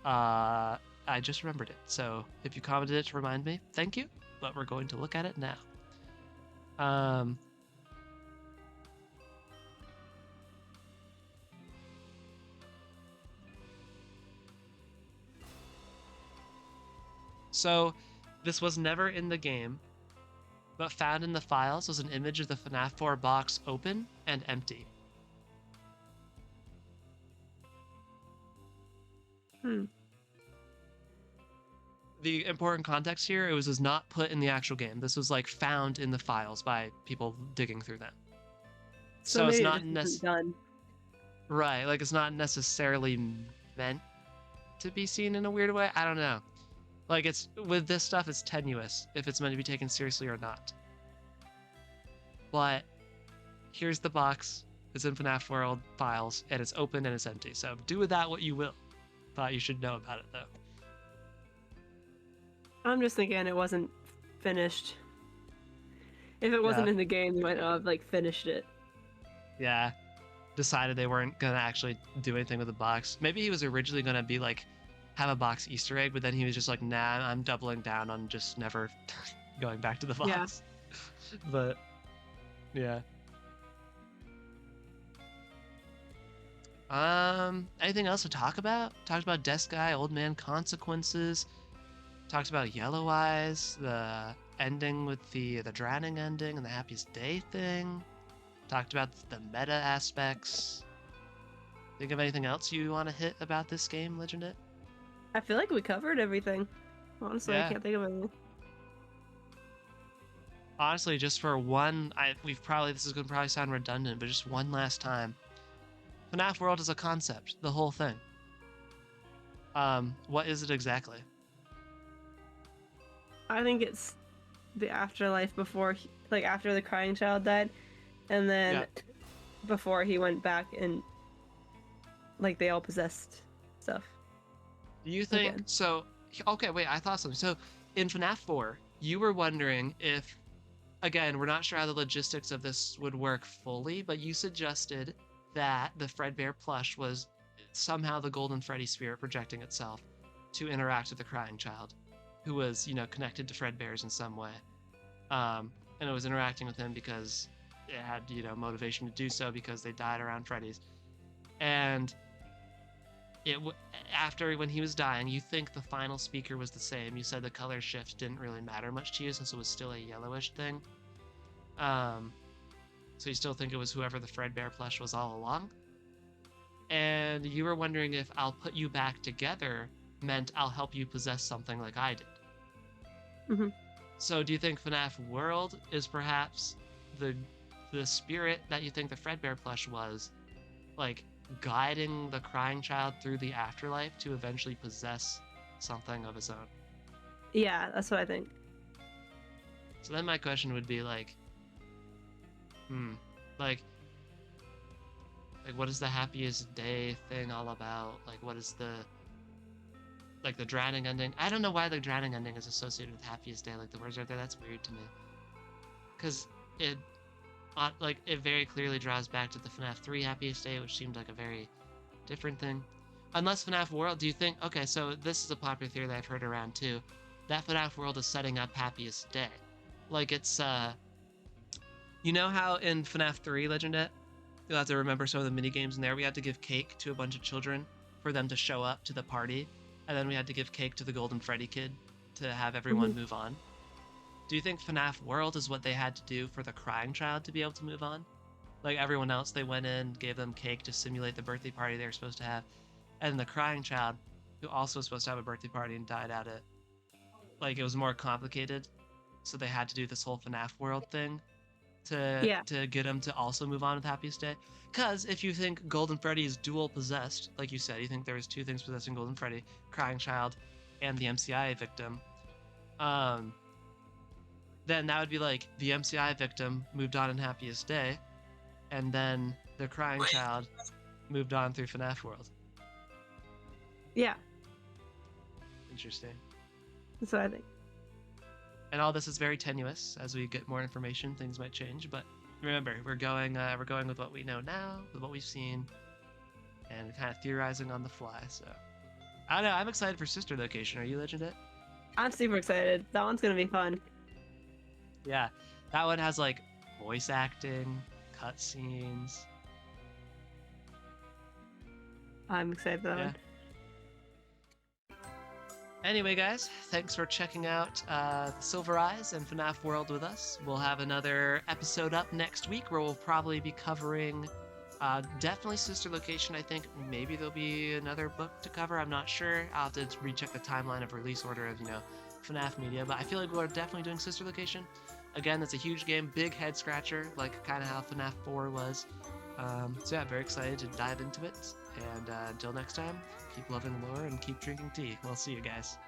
I just remembered it. So if you commented it to remind me, thank you. But we're going to look at it now. So this was never in the game, but found in the files was an image of the FNAF 4 box open and empty. The important context here, it was not put in the actual game. This was like found in the files by people digging through them. So It's maybe it not just isn't done. right, like it's not necessarily meant to be seen in a weird way. I don't know. Like it's with this stuff, it's tenuous if it's meant to be taken seriously or not. But here's the box. It's in FNAF World files, and it's open and it's empty. So do with that what you will. Thought you should know about it though. I'm just thinking it wasn't finished. If it wasn't Yeah. in the game, they might not have like finished it. Yeah. Decided they weren't gonna actually do anything with the box. Maybe he was originally gonna be like have a box Easter egg, but then he was just like, nah, I'm doubling down on just never going back to the box. Yeah. But yeah. Anything else to talk about? Talked about Desk Guy, Old Man Consequences. Talked about Yellow Eyes, the ending with the drowning ending and the Happiest Day thing. Talked about the meta aspects. Think of anything else you want to hit about this game, Legendet? I feel like we covered everything. Honestly, Yeah. I can't think of anything. Honestly, just for one, this is gonna probably sound redundant, but just one last time. FNAF World is a concept, the whole thing. What is it exactly? I think it's the afterlife before, like after the crying child died, and then before he went back and like they all possessed stuff. Do you think so? Okay, wait, I thought something. So in FNAF 4, you were wondering if, again, we're not sure how the logistics of this would work fully, but you suggested that the Fredbear plush was somehow the Golden Freddy spirit projecting itself to interact with the crying child, who was, connected to Fredbear's in some way. And it was interacting with him because it had, motivation to do so because they died around Freddy's. And after when he was dying, you think the final speaker was the same. You said the color shift didn't really matter much to you since it was still a yellowish thing. So you still think it was whoever the Fredbear plush was all along. And you were wondering if I'll put you back together meant I'll help you possess something like I did. Mm-hmm. So do you think FNAF World is perhaps the spirit that you think the Fredbear plush was, like guiding the crying child through the afterlife to eventually possess something of his own? Yeah, that's what I think. So then my question would be like, like what is the Happiest Day thing all about? Like what is the drowning ending? I don't know why the drowning ending is associated with Happiest Day, like the words right there. That's weird to me, because it very clearly draws back to the FNAF 3 Happiest Day, which seemed like a very different thing. Unless FNAF World, do you think, okay, so this is a popular theory that I've heard around too, that FNAF World is setting up Happiest Day. Like it's, you know how in FNAF 3 Legendet, you'll have to remember some of the mini games in there, we had to give cake to a bunch of children for them to show up to the party, and then we had to give cake to the Golden Freddy kid to have everyone move on. Do you think FNAF World is what they had to do for the crying child to be able to move on? Like everyone else, they went in, gave them cake to simulate the birthday party they were supposed to have. And the crying child, who also was supposed to have a birthday party and died at it, like it was more complicated. So they had to do this whole FNAF World thing to get him to also move on with Happiest Day. Because if you think Golden Freddy is dual possessed, like you said, you think there was two things possessing Golden Freddy, crying child and the MCI victim, then that would be like the MCI victim moved on in Happiest Day, and then the crying child moved on through FNAF World. Yeah. Interesting. That's what I think. And all this is very tenuous. As we get more information, things might change. But remember, we're going with what we know now, with what we've seen, and kind of theorizing on the fly. So I don't know. I'm excited for Sister Location. Are you, Legendet? I'm super excited. That one's gonna be fun. Yeah, that one has like voice acting, cutscenes. I'm excited for that one. Anyway, guys, thanks for checking out Silver Eyes and FNAF World with us. We'll have another episode up next week where we'll probably be covering definitely Sister Location. I think maybe there'll be another book to cover. I'm not sure. I'll have to recheck the timeline of release order of, FNAF Media. But I feel like we're definitely doing Sister Location. Again, that's a huge game, big head scratcher, like kind of how FNAF 4 was. So yeah, very excited to dive into it. And until next time, keep loving lore and keep drinking tea. We'll see you guys.